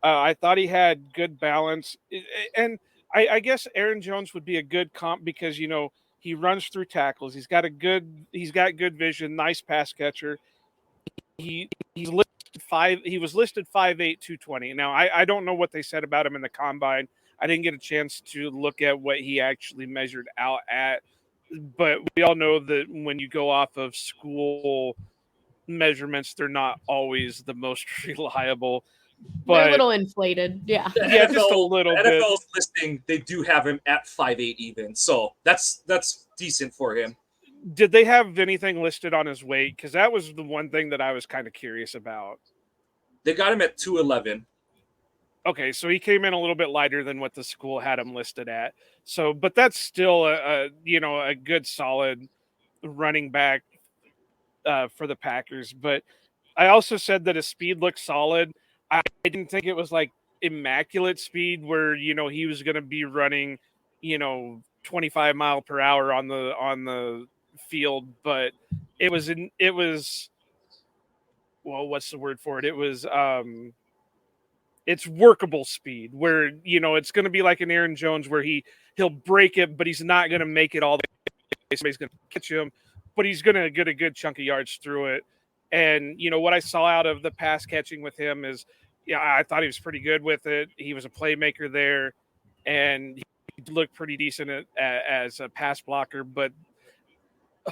I thought he had good balance, and I guess Aaron Jones would be a good comp because he runs through tackles. He's got good vision, nice pass catcher. He's listed five. He was listed 5'8", 220. Now I don't know what they said about him in the combine. I didn't get a chance to look at what he actually measured out at, but we all know that when you go off of school measurements, they're not always the most reliable. But they're a little inflated. Yeah. Yeah, just a little bit. NFL's listing, they do have him at 5'8" even. So that's decent for him. Did they have anything listed on his weight? Because that was the one thing that I was kind of curious about. They got him at 211. Okay, so he came in a little bit lighter than what the school had him listed at. So, but that's still a good solid running back for the Packers. But I also said that his speed looked solid. I didn't think it was like immaculate speed where he was going to be running 25 mile per hour on the field, but it was well, what's the word for it? It was it's workable speed where it's going to be like an Aaron Jones where he'll break it, but he's not going to make it all the way. Somebody's going to catch him, but he's going to get a good chunk of yards through it. And what I saw out of the pass catching with him is, I thought he was pretty good with it. He was a playmaker there, and he looked pretty decent as a pass blocker. But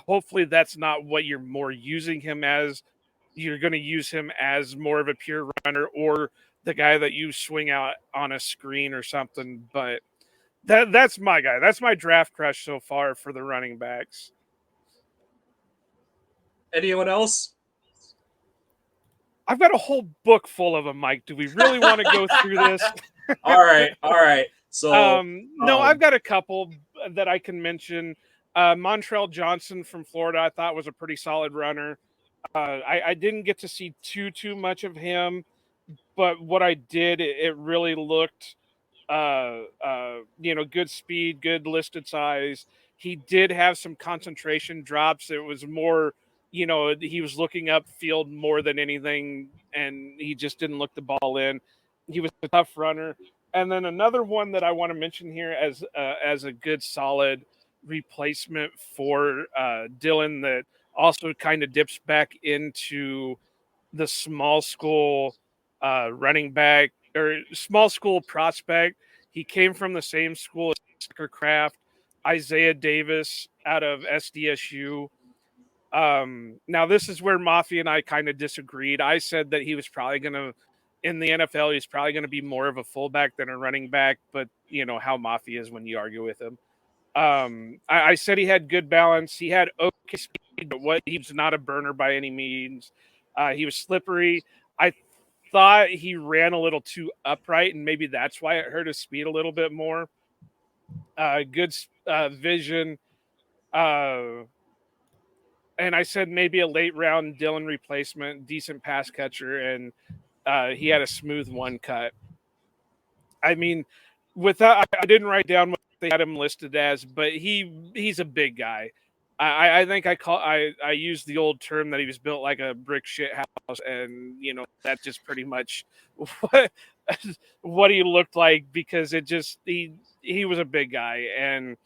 hopefully, that's not what you're more using him as. You're going to use him as more of a pure runner or the guy that you swing out on a screen or something. But that's my guy. That's my draft crush so far for the running backs. Anyone else? I've got a whole book full of them, Mike. Do we really want to go through this? All right. So no, I've got a couple that I can mention. Montrell Johnson from Florida, I thought was a pretty solid runner. I didn't get to see too much of him, but what I did, it really looked, good speed, good listed size. He did have some concentration drops. It was more, he was looking upfield more than anything, and he just didn't look the ball in. He was a tough runner. And then another one that I want to mention here as a good solid replacement for Dylan that also kind of dips back into the small school running back or small school prospect. He came from the same school as Craft, Isaiah Davis out of SDSU. Now this is where Maffey and I kind of disagreed. I said that he was probably going to, in the NFL, he's probably going to be more of a fullback than a running back, but how Maffey is when you argue with him. I said he had good balance. He had okay speed, but he was not a burner by any means. He was slippery. I thought he ran a little too upright, and maybe that's why it hurt his speed a little bit more. Good vision. And I said maybe a late round Dillon replacement, decent pass catcher, and he had a smooth one cut. I mean, without I didn't write down what they had him listed as, but he's a big guy. I think I used the old term that he was built like a brick shit house, and that's just pretty much what what he looked like, because he was a big guy, and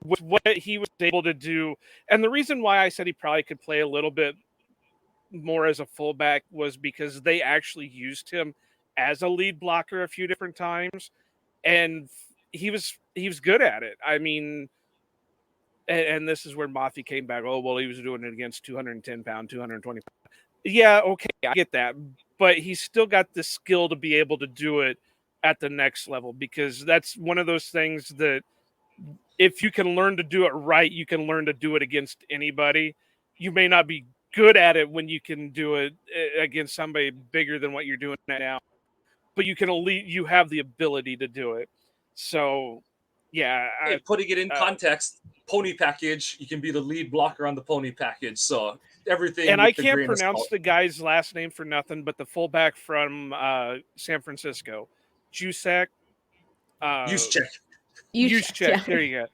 with what he was able to do, and the reason why I said he probably could play a little bit more as a fullback was because they actually used him as a lead blocker a few different times, and he was good at it. I mean, and this is where Mafi came back. Oh, well, he was doing it against 210 pound, 220 pound. Yeah, okay, I get that, but he's still got the skill to be able to do it at the next level, because that's one of those things that if you can learn to do it right, you can learn to do it against anybody. You may not be good at it when you can do it against somebody bigger than what you're doing now, but you have the ability to do it. So, yeah. Putting it in context, pony package, you can be the lead blocker on the pony package. So everything. And I can't pronounce the guy's last name for nothing, but the fullback from San Francisco, Juszczyk. Juszczyk. There you go.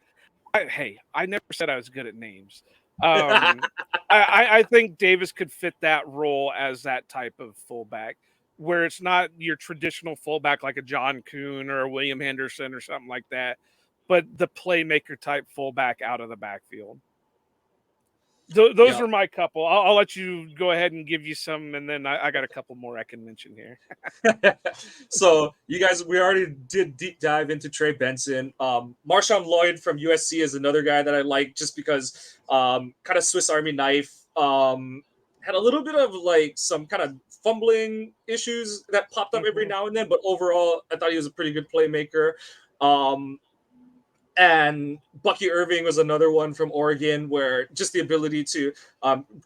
I never said I was good at names. I think Davis could fit that role as that type of fullback, where it's not your traditional fullback like a John Kuhn or a William Henderson or something like that, but the playmaker type fullback out of the backfield. Those were my couple. I'll let you go ahead and give you some, and then I got a couple more I can mention here. So you guys, we already did deep dive into Trey Benson. Marshawn Lloyd from USC is another guy that I like, just because kind of Swiss Army knife. Had a little bit of like some kind of fumbling issues that popped up every now and then, but overall, I thought he was a pretty good playmaker. And Bucky Irving was another one from Oregon, where just the ability to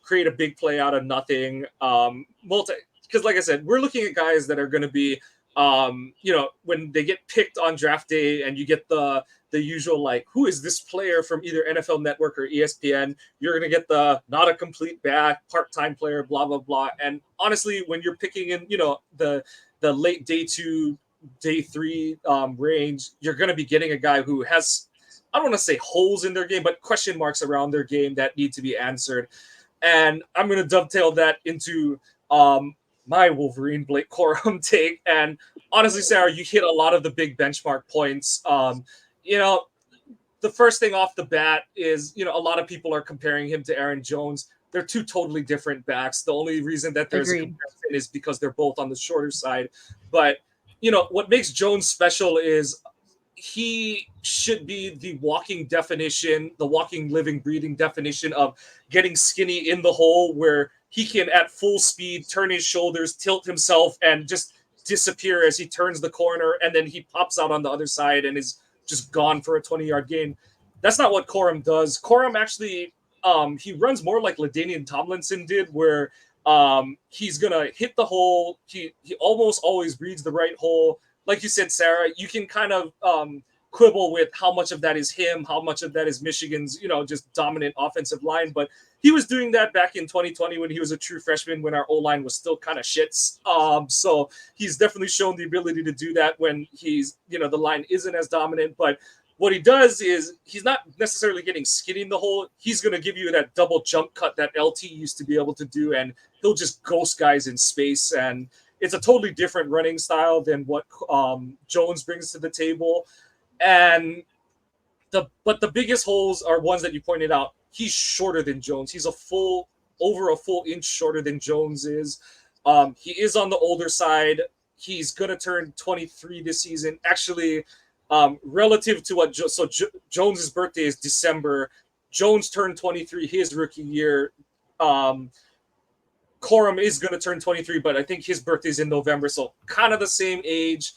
create a big play out of nothing. Because like I said, we're looking at guys that are going to be, when they get picked on draft day, and you get the usual, like, who is this player from either NFL Network or ESPN? You're going to get the not a complete back, part-time player, blah, blah, blah. And honestly, when you're picking in, the late day 2, day 3 range, you're going to be getting a guy who has, I don't want to say holes in their game, but question marks around their game that need to be answered. And I'm going to dovetail that into my Wolverine Blake Corum take. And honestly, Sarah, you hit a lot of the big benchmark points. The first thing off the bat is, a lot of people are comparing him to Aaron Jones. They're two totally different backs. The only reason that there's a comparison is because they're both on the shorter side. But what makes Jones special is he should be the walking definition, the walking, living, breathing definition of getting skinny in the hole, where he can, at full speed, turn his shoulders, tilt himself, and just disappear as he turns the corner, and then he pops out on the other side and is just gone for a 20-yard gain. That's not what Corum does. Corum actually, he runs more like LaDainian Tomlinson did, where he's gonna hit the hole. He almost always reads the right hole. Like you said, Sarah, you can kind of quibble with how much of that is him, how much of that is Michigan's, just dominant offensive line. But he was doing that back in 2020 when he was a true freshman, when our O-line was still kind of shits. So he's definitely shown the ability to do that when he's, the line isn't as dominant. But what he does is he's not necessarily getting skinny in the hole. He's going to give you that double jump cut that LT used to be able to do, and he'll just ghost guys in space. And it's a totally different running style than what Jones brings to the table. And but the biggest holes are ones that you pointed out. He's shorter than Jones. He's over a full inch shorter than Jones is. He is on the older side. He's going to turn 23 this season. Actually, relative to what Jones's birthday is December. Jones turned 23 his rookie year. Corum is going to turn 23, but I think his birthday is in November, so kind of the same age.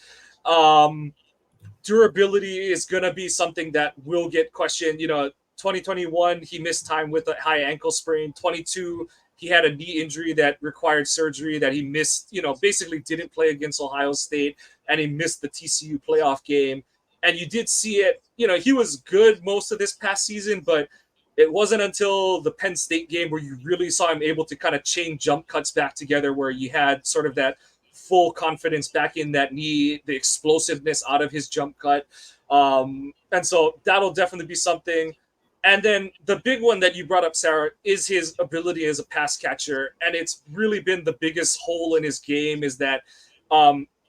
durability is going to be something that will get questioned. 2021, he missed time with a high ankle sprain. 22, he had a knee injury that required surgery that he missed, basically didn't play against Ohio State, and he missed the TCU playoff game. And you did see it, he was good most of this past season, but it wasn't until the Penn State game where you really saw him able to kind of chain jump cuts back together, where you had sort of that full confidence back in that knee, the explosiveness out of his jump cut. And so that'll definitely be something. And then the big one that you brought up, Sarah, is his ability as a pass catcher. And it's really been the biggest hole in his game, is that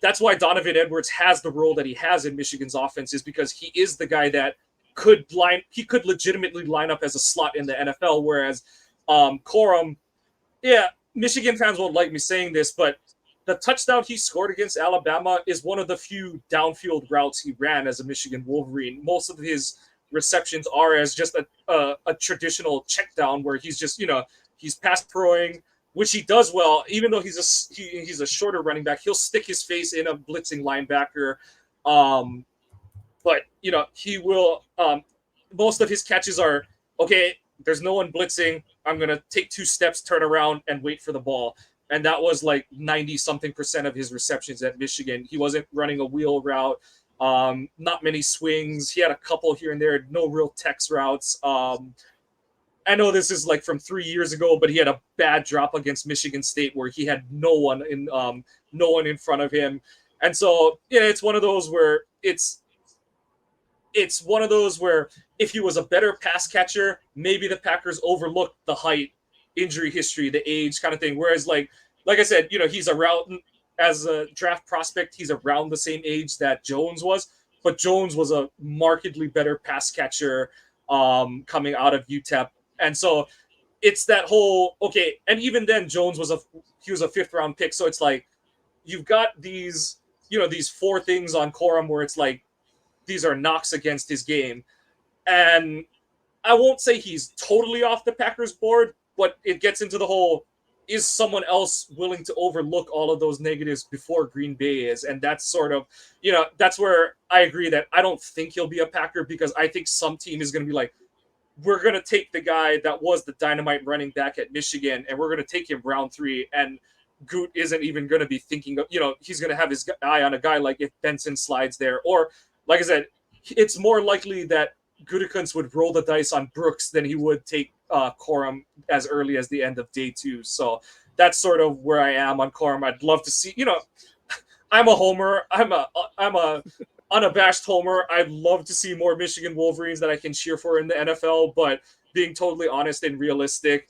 that's why Donovan Edwards has the role that he has in Michigan's offense, is because he is the guy that could legitimately line up as a slot in the NFL. Whereas Corum, Michigan fans won't like me saying this, but the touchdown he scored against Alabama is one of the few downfield routes he ran as a Michigan Wolverine. Most of his receptions are as just a traditional check down, where he's just, he's pass proing, which he does well. Even though he's a shorter running back, he'll stick his face in a blitzing linebacker. But he will. Most of his catches are, okay, there's no one blitzing, I'm gonna take 2 steps, turn around, and wait for the ball. And that was like 90-something% of his receptions at Michigan. He wasn't running a wheel route. Not many swings. He had a couple here and there. No real text routes. I know this is like from 3 years ago, but he had a bad drop against Michigan State where he had no one in front of him. And so it's one of those where it's one of those where if he was a better pass catcher, maybe the Packers overlooked the height, injury history, the age kind of thing. Whereas like I said, he's around, as a draft prospect, he's around the same age that Jones was, but Jones was a markedly better pass catcher coming out of UTEP. And so it's that whole, okay, and even then Jones was a 5th round pick. So it's like, you've got these 4 things on Corum where it's like, these are knocks against his game. And I won't say he's totally off the Packers board, but it gets into the whole, is someone else willing to overlook all of those negatives before Green Bay is? And that's sort of, that's where I agree that I don't think he'll be a Packer, because I think some team is going to be like, we're going to take the guy that was the dynamite running back at Michigan, and we're going to take him round 3. And Goot isn't even going to be thinking of, he's going to have his eye on a guy like if Benson slides there. Or, like I said, it's more likely that Gutekunst would roll the dice on Brooks than he would take Corum as early as the end of day 2. So that's sort of where I am on Corum. I'd love to see, I'm a homer. I'm a unabashed homer. I'd love to see more Michigan Wolverines that I can cheer for in the NFL, but being totally honest and realistic,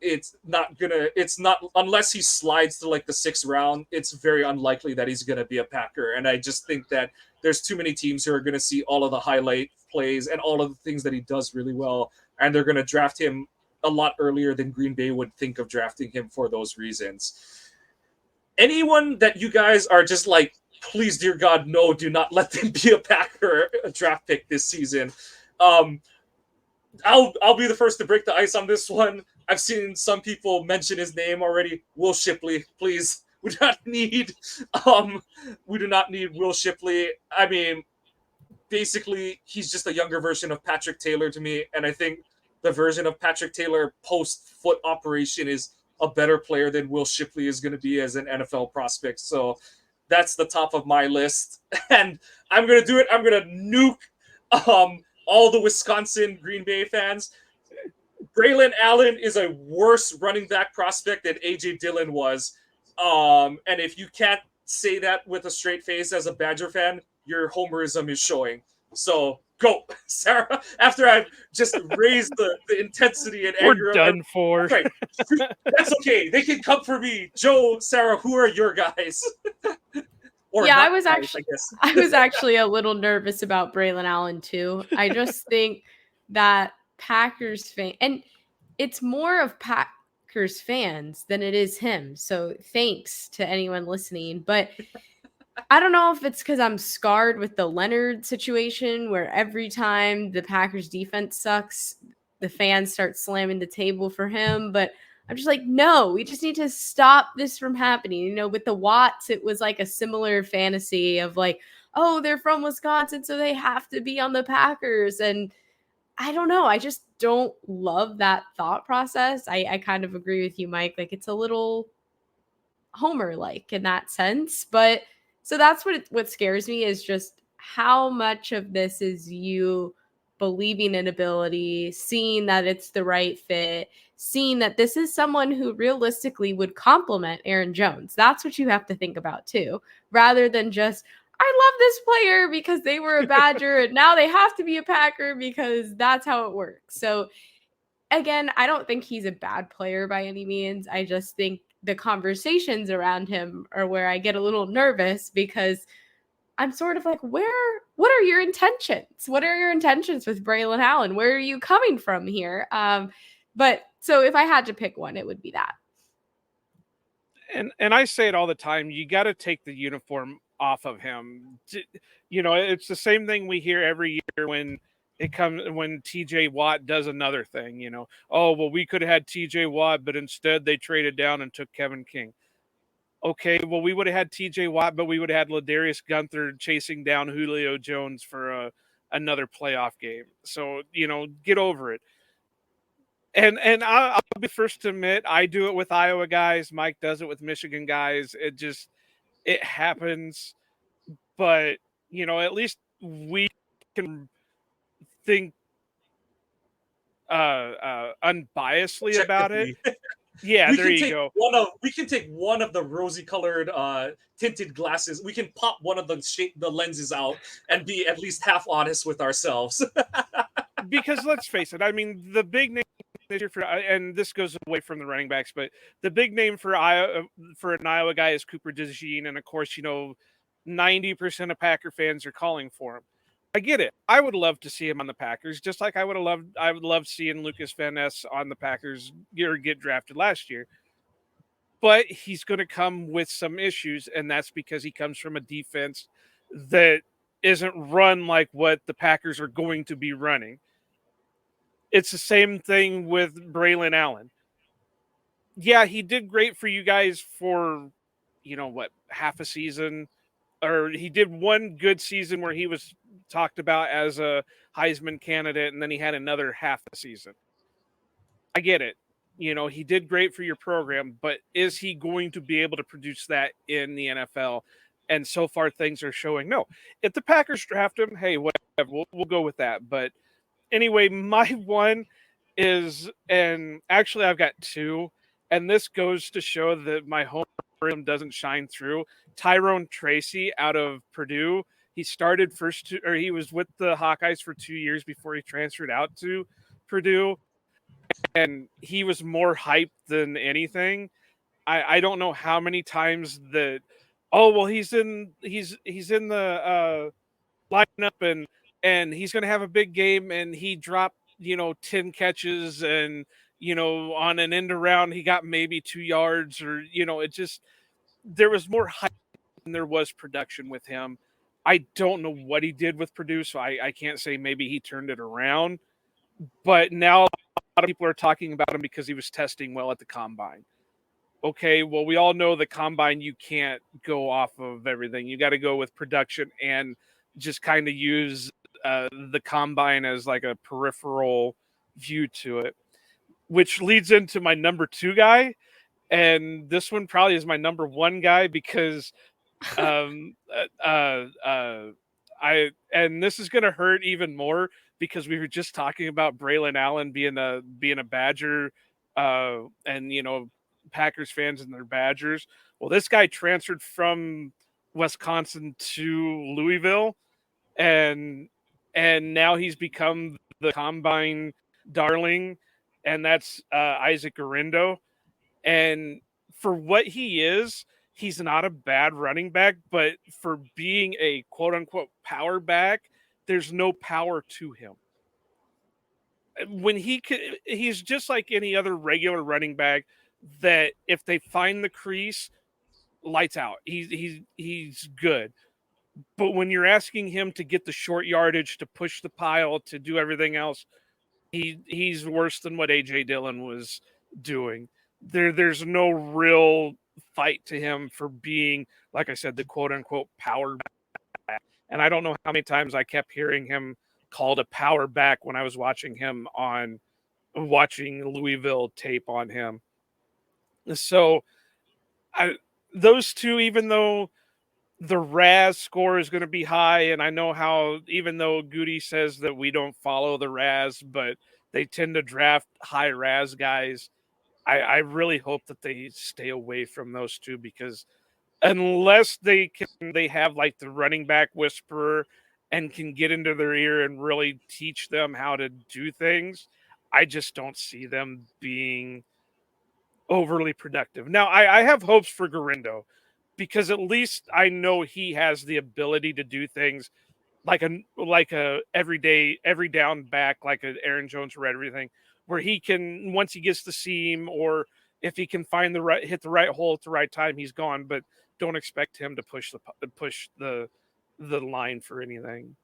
it's not unless he slides to like the 6th round, it's very unlikely that he's going to be a Packer. And I just think that there's too many teams who are going to see all of the highlight plays and all of the things that he does really well, and they're going to draft him a lot earlier than Green Bay would think of drafting him for those reasons. Anyone that you guys are just like, please, dear God, no, do not let them be a Packer, a draft pick this season. I'll be the first to break the ice on this one. I've seen some people mention his name already. Will Shipley, please. We do not need Will Shipley. I mean, basically, he's just a younger version of Patrick Taylor to me, and I think the version of Patrick Taylor post-foot operation is a better player than Will Shipley is going to be as an NFL prospect. So that's the top of my list, and I'm going to do it. I'm going to nuke all the Wisconsin Green Bay fans. Braylon Allen is a worse running back prospect than A.J. Dillon was. And if you can't say that with a straight face as a Badger fan, your homerism is showing. So go, Sarah. After I've just raised the intensity and anger. We're done for. Right. That's okay. They can come for me. Joe, Sarah, who are your guys? I was actually a little nervous about Braylon Allen too. I just think that Packers fan, and it's more of Packers fans than it is him. So thanks to anyone listening. But I don't know if it's because I'm scarred with the Leonard situation, where every time the Packers defense sucks, the fans start slamming the table for him. But I'm just like, no, we just need to stop this from happening. With the Watts, it was like a similar fantasy of like, oh, they're from Wisconsin, so they have to be on the Packers. And I don't know. I just don't love that thought process. I kind of agree with you, Mike. Like, it's a little Homer like in that sense. But so that's what scares me is just how much of this is you believing in ability, seeing that it's the right fit, seeing that this is someone who realistically would complement Aaron Jones. That's what you have to think about too, rather than just I love this player because they were a Badger and now they have to be a Packer because that's how it works. So again, I don't think he's a bad player by any means. I just think the conversations around him are where I get a little nervous because I'm sort of like, what are your intentions? What are your intentions with Braylon Allen? Where are you coming from here? But so if I had to pick one, it would be that. And I say it all the time, you got to take the uniform off of him. You know, it's the same thing we hear every year when TJ Watt does another thing, you know. Oh, well, we could have had TJ Watt, but instead they traded down and took Kevin King. Okay, well, we would have had TJ Watt, but we would have had Ladarius Gunther chasing down Julio Jones for another playoff game. So, you know, get over it. And I'll be first to admit, I do it with Iowa guys. Mike does it with Michigan guys. It happens. But, you know, at least we can think unbiasedly about it. Yeah, there you go. We can take one of the rosy colored tinted glasses. We can pop one of the lenses out and be at least half honest with ourselves. Because let's face it, I mean, the big name this year and this goes away from the running backs, but the big name for an Iowa guy is Cooper DeJean, and of course, you know, 90% of Packer fans are calling for him. I get it. I would love to see him on the Packers, just like I would love seeing Lucas Van Ness on the Packers get drafted last year. But he's going to come with some issues, and that's because he comes from a defense that isn't run like what the Packers are going to be running. It's the same thing with Braylon Allen. Yeah, he did great for you guys for, you know, what, half a season, or he did one good season where he was talked about as a Heisman candidate, and then he had another half a season. I get it. You know, he did great for your program, but is he going to be able to produce that in the NFL? And so far, things are showing no. If the Packers draft him, hey, whatever, we'll go with that. But anyway, my one is, and actually I've got two, and this goes to show that my homerism doesn't shine through. Tyrone Tracy out of Purdue. He started he was with the Hawkeyes for 2 years before he transferred out to Purdue, and he was more hyped than anything. I don't know how many times that, oh well, he's in the lineup and he's going to have a big game, and he dropped, you know, 10 catches, and, you know, on an end around he got maybe 2 yards, or, you know, it just, there was more hype than there was production with him. I don't know what he did with Purdue, so I can't say maybe he turned it around, but now a lot of people are talking about him because he was testing well at the combine. Okay, well, we all know the combine, you can't go off of everything. You got to go with production and just kind of use the combine as like a peripheral view to it, which leads into my number 2 guy. And this one probably is my number 1 guy because and this is going to hurt even more because we were just talking about Braylon Allen being a Badger, and, you know, Packers fans and their Badgers. Well, this guy transferred from Wisconsin to Louisville, and now he's become the combine darling, and that's Isaac Orindo. And for what he is, he's not a bad running back, but for being a quote unquote power back, there's no power to him. When he's just like any other regular running back that if they find the crease, lights out. He's good. But when you're asking him to get the short yardage, to push the pile, to do everything else, he's worse than what AJ Dillon was doing. There's no real fight to him for being, like I said, the quote unquote power back. And I don't know how many times I kept hearing him called a power back when I was watching Louisville tape on him. So those two, even though the RAS score is going to be high, and I know how, even though Goody says that we don't follow the RAS, but they tend to draft high RAS guys, I really hope that they stay away from those two, because unless they have like the running back whisperer and can get into their ear and really teach them how to do things, I just don't see them being overly productive. Now, I have hopes for Garindo, because at least I know he has the ability to do things like a every down back, like a Aaron Jones or everything, where he can, once he gets the seam, or if he can find hit the right hole at the right time, he's gone. But don't expect him to push the line for anything.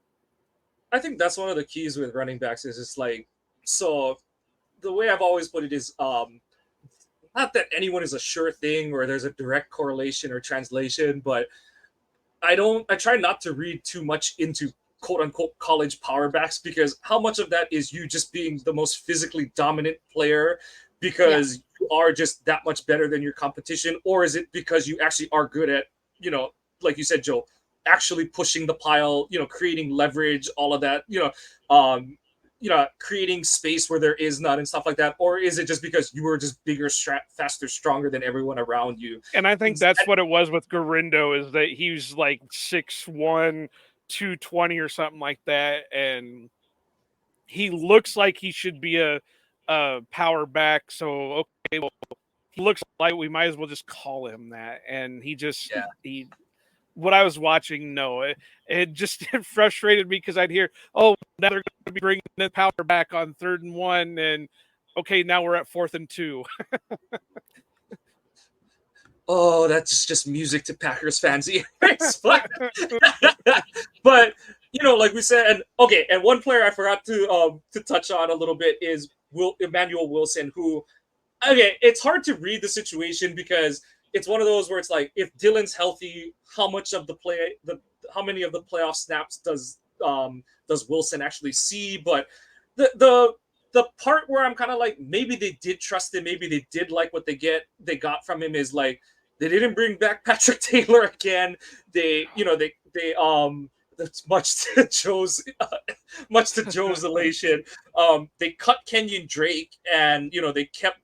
I think that's one of the keys with running backs is it's like, so the way I've always put it is not that anyone is a sure thing or there's a direct correlation or translation, but I try not to read too much into quote unquote college power backs, because how much of that is you just being the most physically dominant player because you are just that much better than your competition, or is it because you actually are good at, like you said, Joe, actually pushing the pile, creating leverage, all of that, creating space where there is none and stuff like that, or is it just because you were just bigger, faster, stronger than everyone around you? And I think that's what it was with Garindo, is that he was like 6'1", 220 or something like that, and he looks like he should be a power back. So okay, well, he looks like, we might as well just call him that. And what I was watching, no, it just frustrated me, because I'd hear, oh, now they're going to be bringing the power back on 3rd and 1, and okay, now we're at 4th and 2. Oh, that's just music to Packers fans' ears. But like we said, and one player I forgot to touch on a little bit is Emmanuel Wilson, who, okay, it's hard to read the situation because it's one of those where it's like, if Dylan's healthy, how many of the playoff snaps does Wilson actually see? But the part where I'm kind of like, maybe they did trust him, maybe they did like what they got from him, is like, they didn't bring back Patrick Taylor again. That's much to Joe's elation. They cut Kenyon Drake, and they kept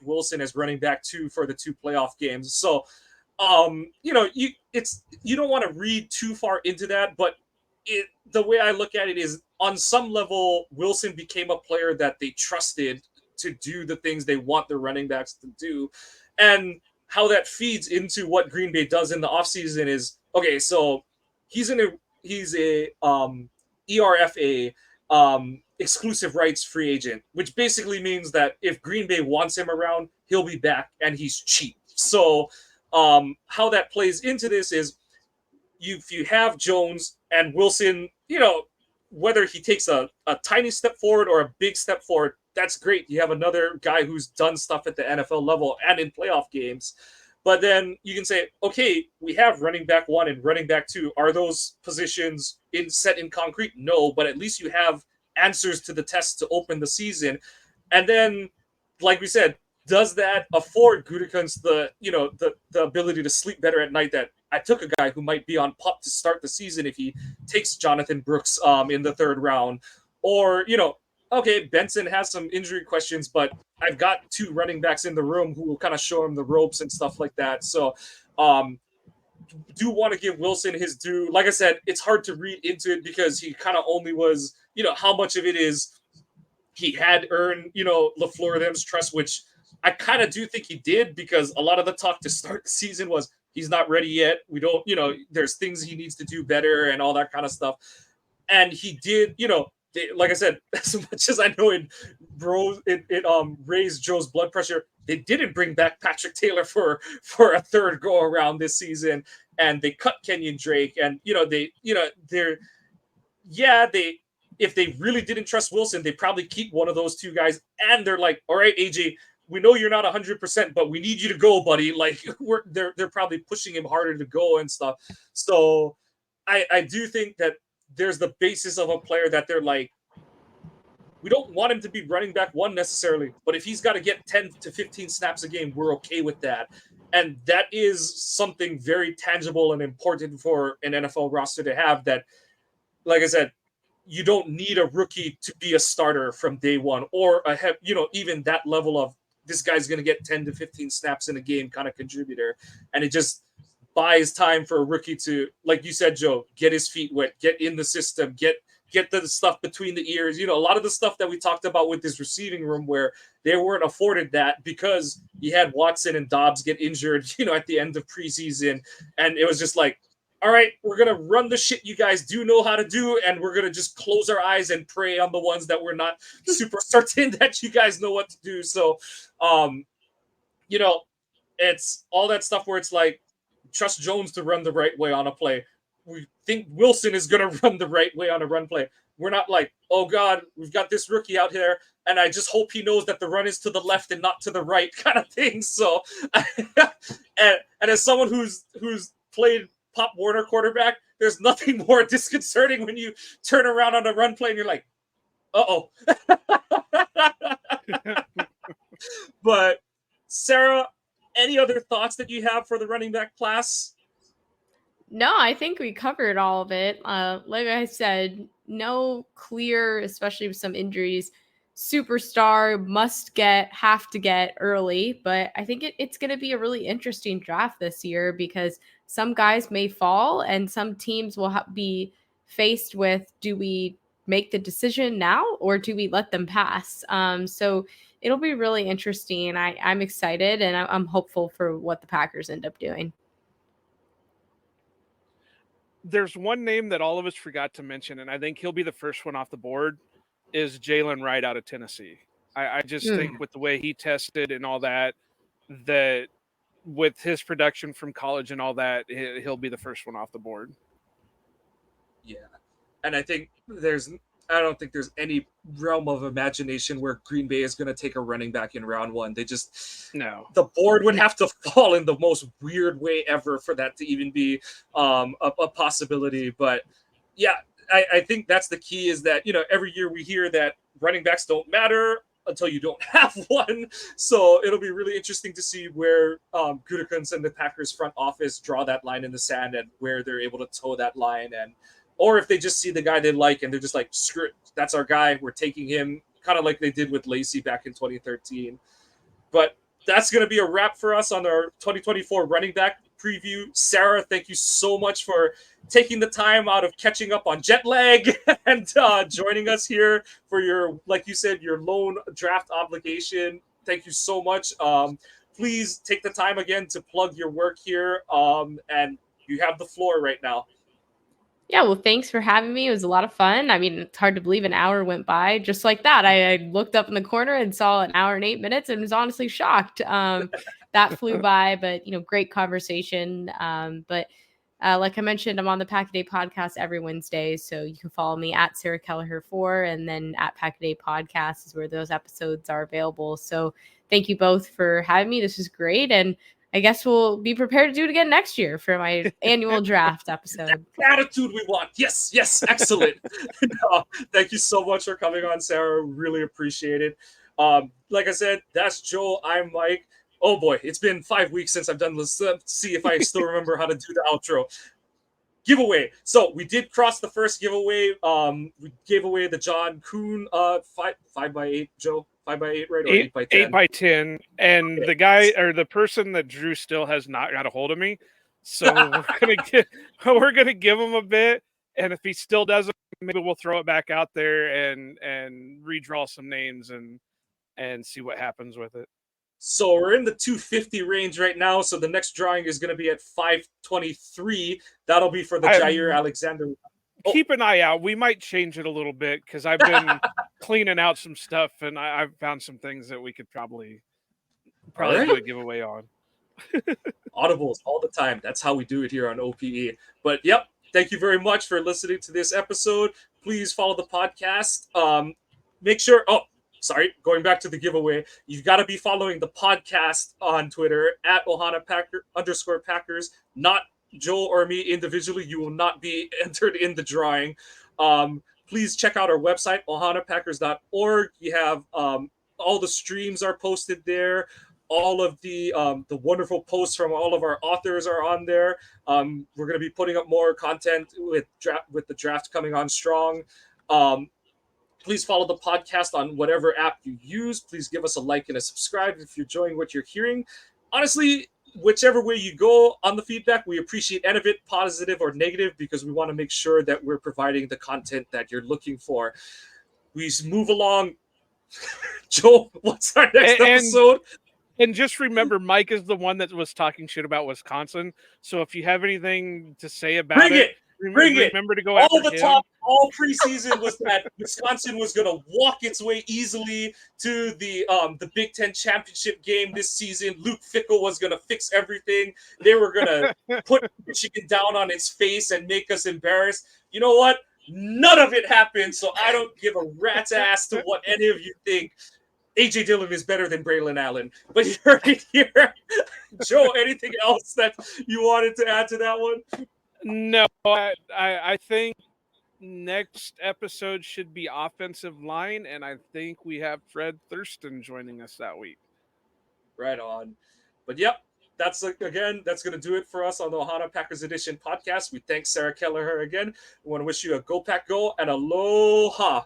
Wilson as running back 2 for the 2 playoff games. So, you don't want to read too far into that, but the way I look at it is, on some level, Wilson became a player that they trusted to do the things they want their running backs to do. And how that feeds into what Green Bay does in the offseason is, okay, so he's a ERFA, exclusive rights free agent, which basically means that if Green Bay wants him around, he'll be back, and he's cheap. So how that plays into this is, if you have Jones and Wilson, whether he takes a tiny step forward or a big step forward, that's great. You have another guy who's done stuff at the NFL level and in playoff games. But then you can say, okay, we have running back 1 and running back 2. Are those positions set in concrete? No, but at least you have answers to the tests to open the season. And then, like we said, does that afford Gutekunst the ability to sleep better at night, that I took a guy who might be on PUP to start the season if he takes Jonathan Brooks in the 3rd round? Or, okay, Benson has some injury questions, but I've got 2 running backs in the room who will kind of show him the ropes and stuff like that. So do want to give Wilson his due. Like I said, it's hard to read into it because he kind of only was, how much of it is he had earned, LaFleur them's trust, which I kind of do think he did, because a lot of the talk to start the season was, he's not ready yet. We don't, there's things he needs to do better and all that kind of stuff. And he did, like I said, as much as I know it raised Joe's blood pressure, they didn't bring back Patrick Taylor for a 3rd go around this season, and they cut Kenyon Drake, and if they really didn't trust Wilson, they probably keep one of those 2 guys, and they're like, all right, AJ, we know you're not 100%, but we need you to go, buddy. Like, they're probably pushing him harder to go and stuff. So I do think that there's the basis of a player that they're like, we don't want him to be running back one necessarily, but if he's got to get 10 to 15 snaps a game, we're okay with that. And that is something very tangible and important for an NFL roster to have. That, like I said, you don't need a rookie to be a starter from day one, or even that level of this guy's going to get 10 to 15 snaps in a game kind of contributor. And it just buys time for a rookie to, like you said, Joe, get his feet wet, get in the system, get the stuff between the ears. A lot of the stuff that we talked about with this receiving room where they weren't afforded that because you had Watson and Dobbs get injured, at the end of preseason. And it was just like, all right, we're going to run the shit you guys do know how to do, and we're going to just close our eyes and pray on the ones that we're not super certain that you guys know what to do. So, it's all that stuff where it's like, trust Jones to run the right way on a play. We think Wilson is going to run the right way on a run play. We're not like, oh God, we've got this rookie out here, and I just hope he knows that the run is to the left and not to the right kind of thing. So, and as someone who's played Pop Warner quarterback, there's nothing more disconcerting when you turn around on a run play and you're like, uh-oh. But Sarah, any other thoughts that you have for the running back class? No, I think we covered all of it. Like I said, no clear, especially with some injuries, superstar have to get early. But I think it's going to be a really interesting draft this year because some guys may fall and some teams will be faced with, do we make the decision now or do we let them pass? So it'll be really interesting. I'm excited and I'm hopeful for what the Packers end up doing. There's one name that all of us forgot to mention, and I think he'll be the first one off the board, is Jalen Wright out of Tennessee. I just think with the way he tested and all that with his production from college and all that, he'll be the first one off the board. Yeah. And I don't think there's any realm of imagination where Green Bay is going to take a running back in round one. The board would have to fall in the most weird way ever for that to even be a possibility. But yeah, I think that's the key, is that, every year we hear that running backs don't matter until you don't have one. So it'll be really interesting to see where Gutekunst and the Packers front office draw that line in the sand and where they're able to toe that line, or if they just see the guy they like and they're just like, screw it, that's our guy, we're taking him, kind of like they did with Lacey back in 2013. But that's going to be a wrap for us on our 2024 running back preview. Sarah, thank you so much for taking the time out of catching up on jet lag and joining us here for your, like you said, your lone draft obligation. Thank you so much. Please take the time again to plug your work here, and you have the floor right now. Yeah, well, thanks for having me. It was a lot of fun. I mean, it's hard to believe an hour went by just like that. I looked up in the corner and saw an hour and 8 minutes and was honestly shocked. That flew by, but, great conversation. But like I mentioned, I'm on the Pack a Day podcast every Wednesday. So you can follow me at Sarah Kelleher 4, and then at Pack a Day podcast is where those episodes are available. So thank you both for having me. This was great. And I guess we'll be prepared to do it again next year for my annual draft episode. Attitude we want. Yes, excellent. No, thank you so much for coming on, Sarah. Really appreciate it. Like I said, that's Joe. I'm Mike. Oh boy, it's been 5 weeks since I've done this. Let's see if I still remember how to do the outro. Giveaway. So we did cross the first giveaway. We gave away the John Kuhn 5x8, Joe. 5x8, right? Or 8x10? 8x10. And okay. The guy or the person that drew still has not got a hold of me. So we're gonna give him a bit. And if he still doesn't, maybe we'll throw it back out there and redraw some names and see what happens with it. So we're in the 250 range right now. So the next drawing is going to be at 523. That'll be for the Jair Alexander. Keep an eye out. We might change it a little bit because I've been cleaning out some stuff and I've found some things that we could probably do a giveaway on. Audibles all the time. That's how we do it here on OPE. But yep, thank you very much for listening to this episode. Please follow the podcast. Make sure. Going back to the giveaway, you've got to be following the podcast on Twitter at Ohana _Packers, not Joel or me individually, you will not be entered in the drawing. Please check out our website, ohanapackers.org. You have all the streams are posted there. All of the wonderful posts from all of our authors are on there. We're going to be putting up more content with the draft coming on strong. Please follow the podcast on whatever app you use. Please give us a like and a subscribe if you're enjoying what you're hearing. Honestly, whichever way you go on the feedback, we appreciate any of it, positive or negative, because we want to make sure that we're providing the content that you're looking for. We move along. Joe, what's our next episode? And just remember, Mike is the one that was talking shit about Wisconsin. So if you have anything to say about remember to go after him. All the talk all preseason was that Wisconsin was going to walk its way easily to the Big Ten championship game this season. Luke Fickell was going to fix everything. They were going to put Michigan down on its face and make us embarrassed. You know what? None of it happened, so I don't give a rat's ass to what any of you think. AJ Dillon is better than Braylon Allen. But you heard it here. Joe, anything else that you wanted to add to that one? No, I think next episode should be offensive line, and I think we have Fred Thurston joining us that week. Right on. But yep, that's going to do it for us on the Ohana Packers Edition podcast. We thank Sarah Kelleher again. We want to wish you a Go Pack Go and aloha.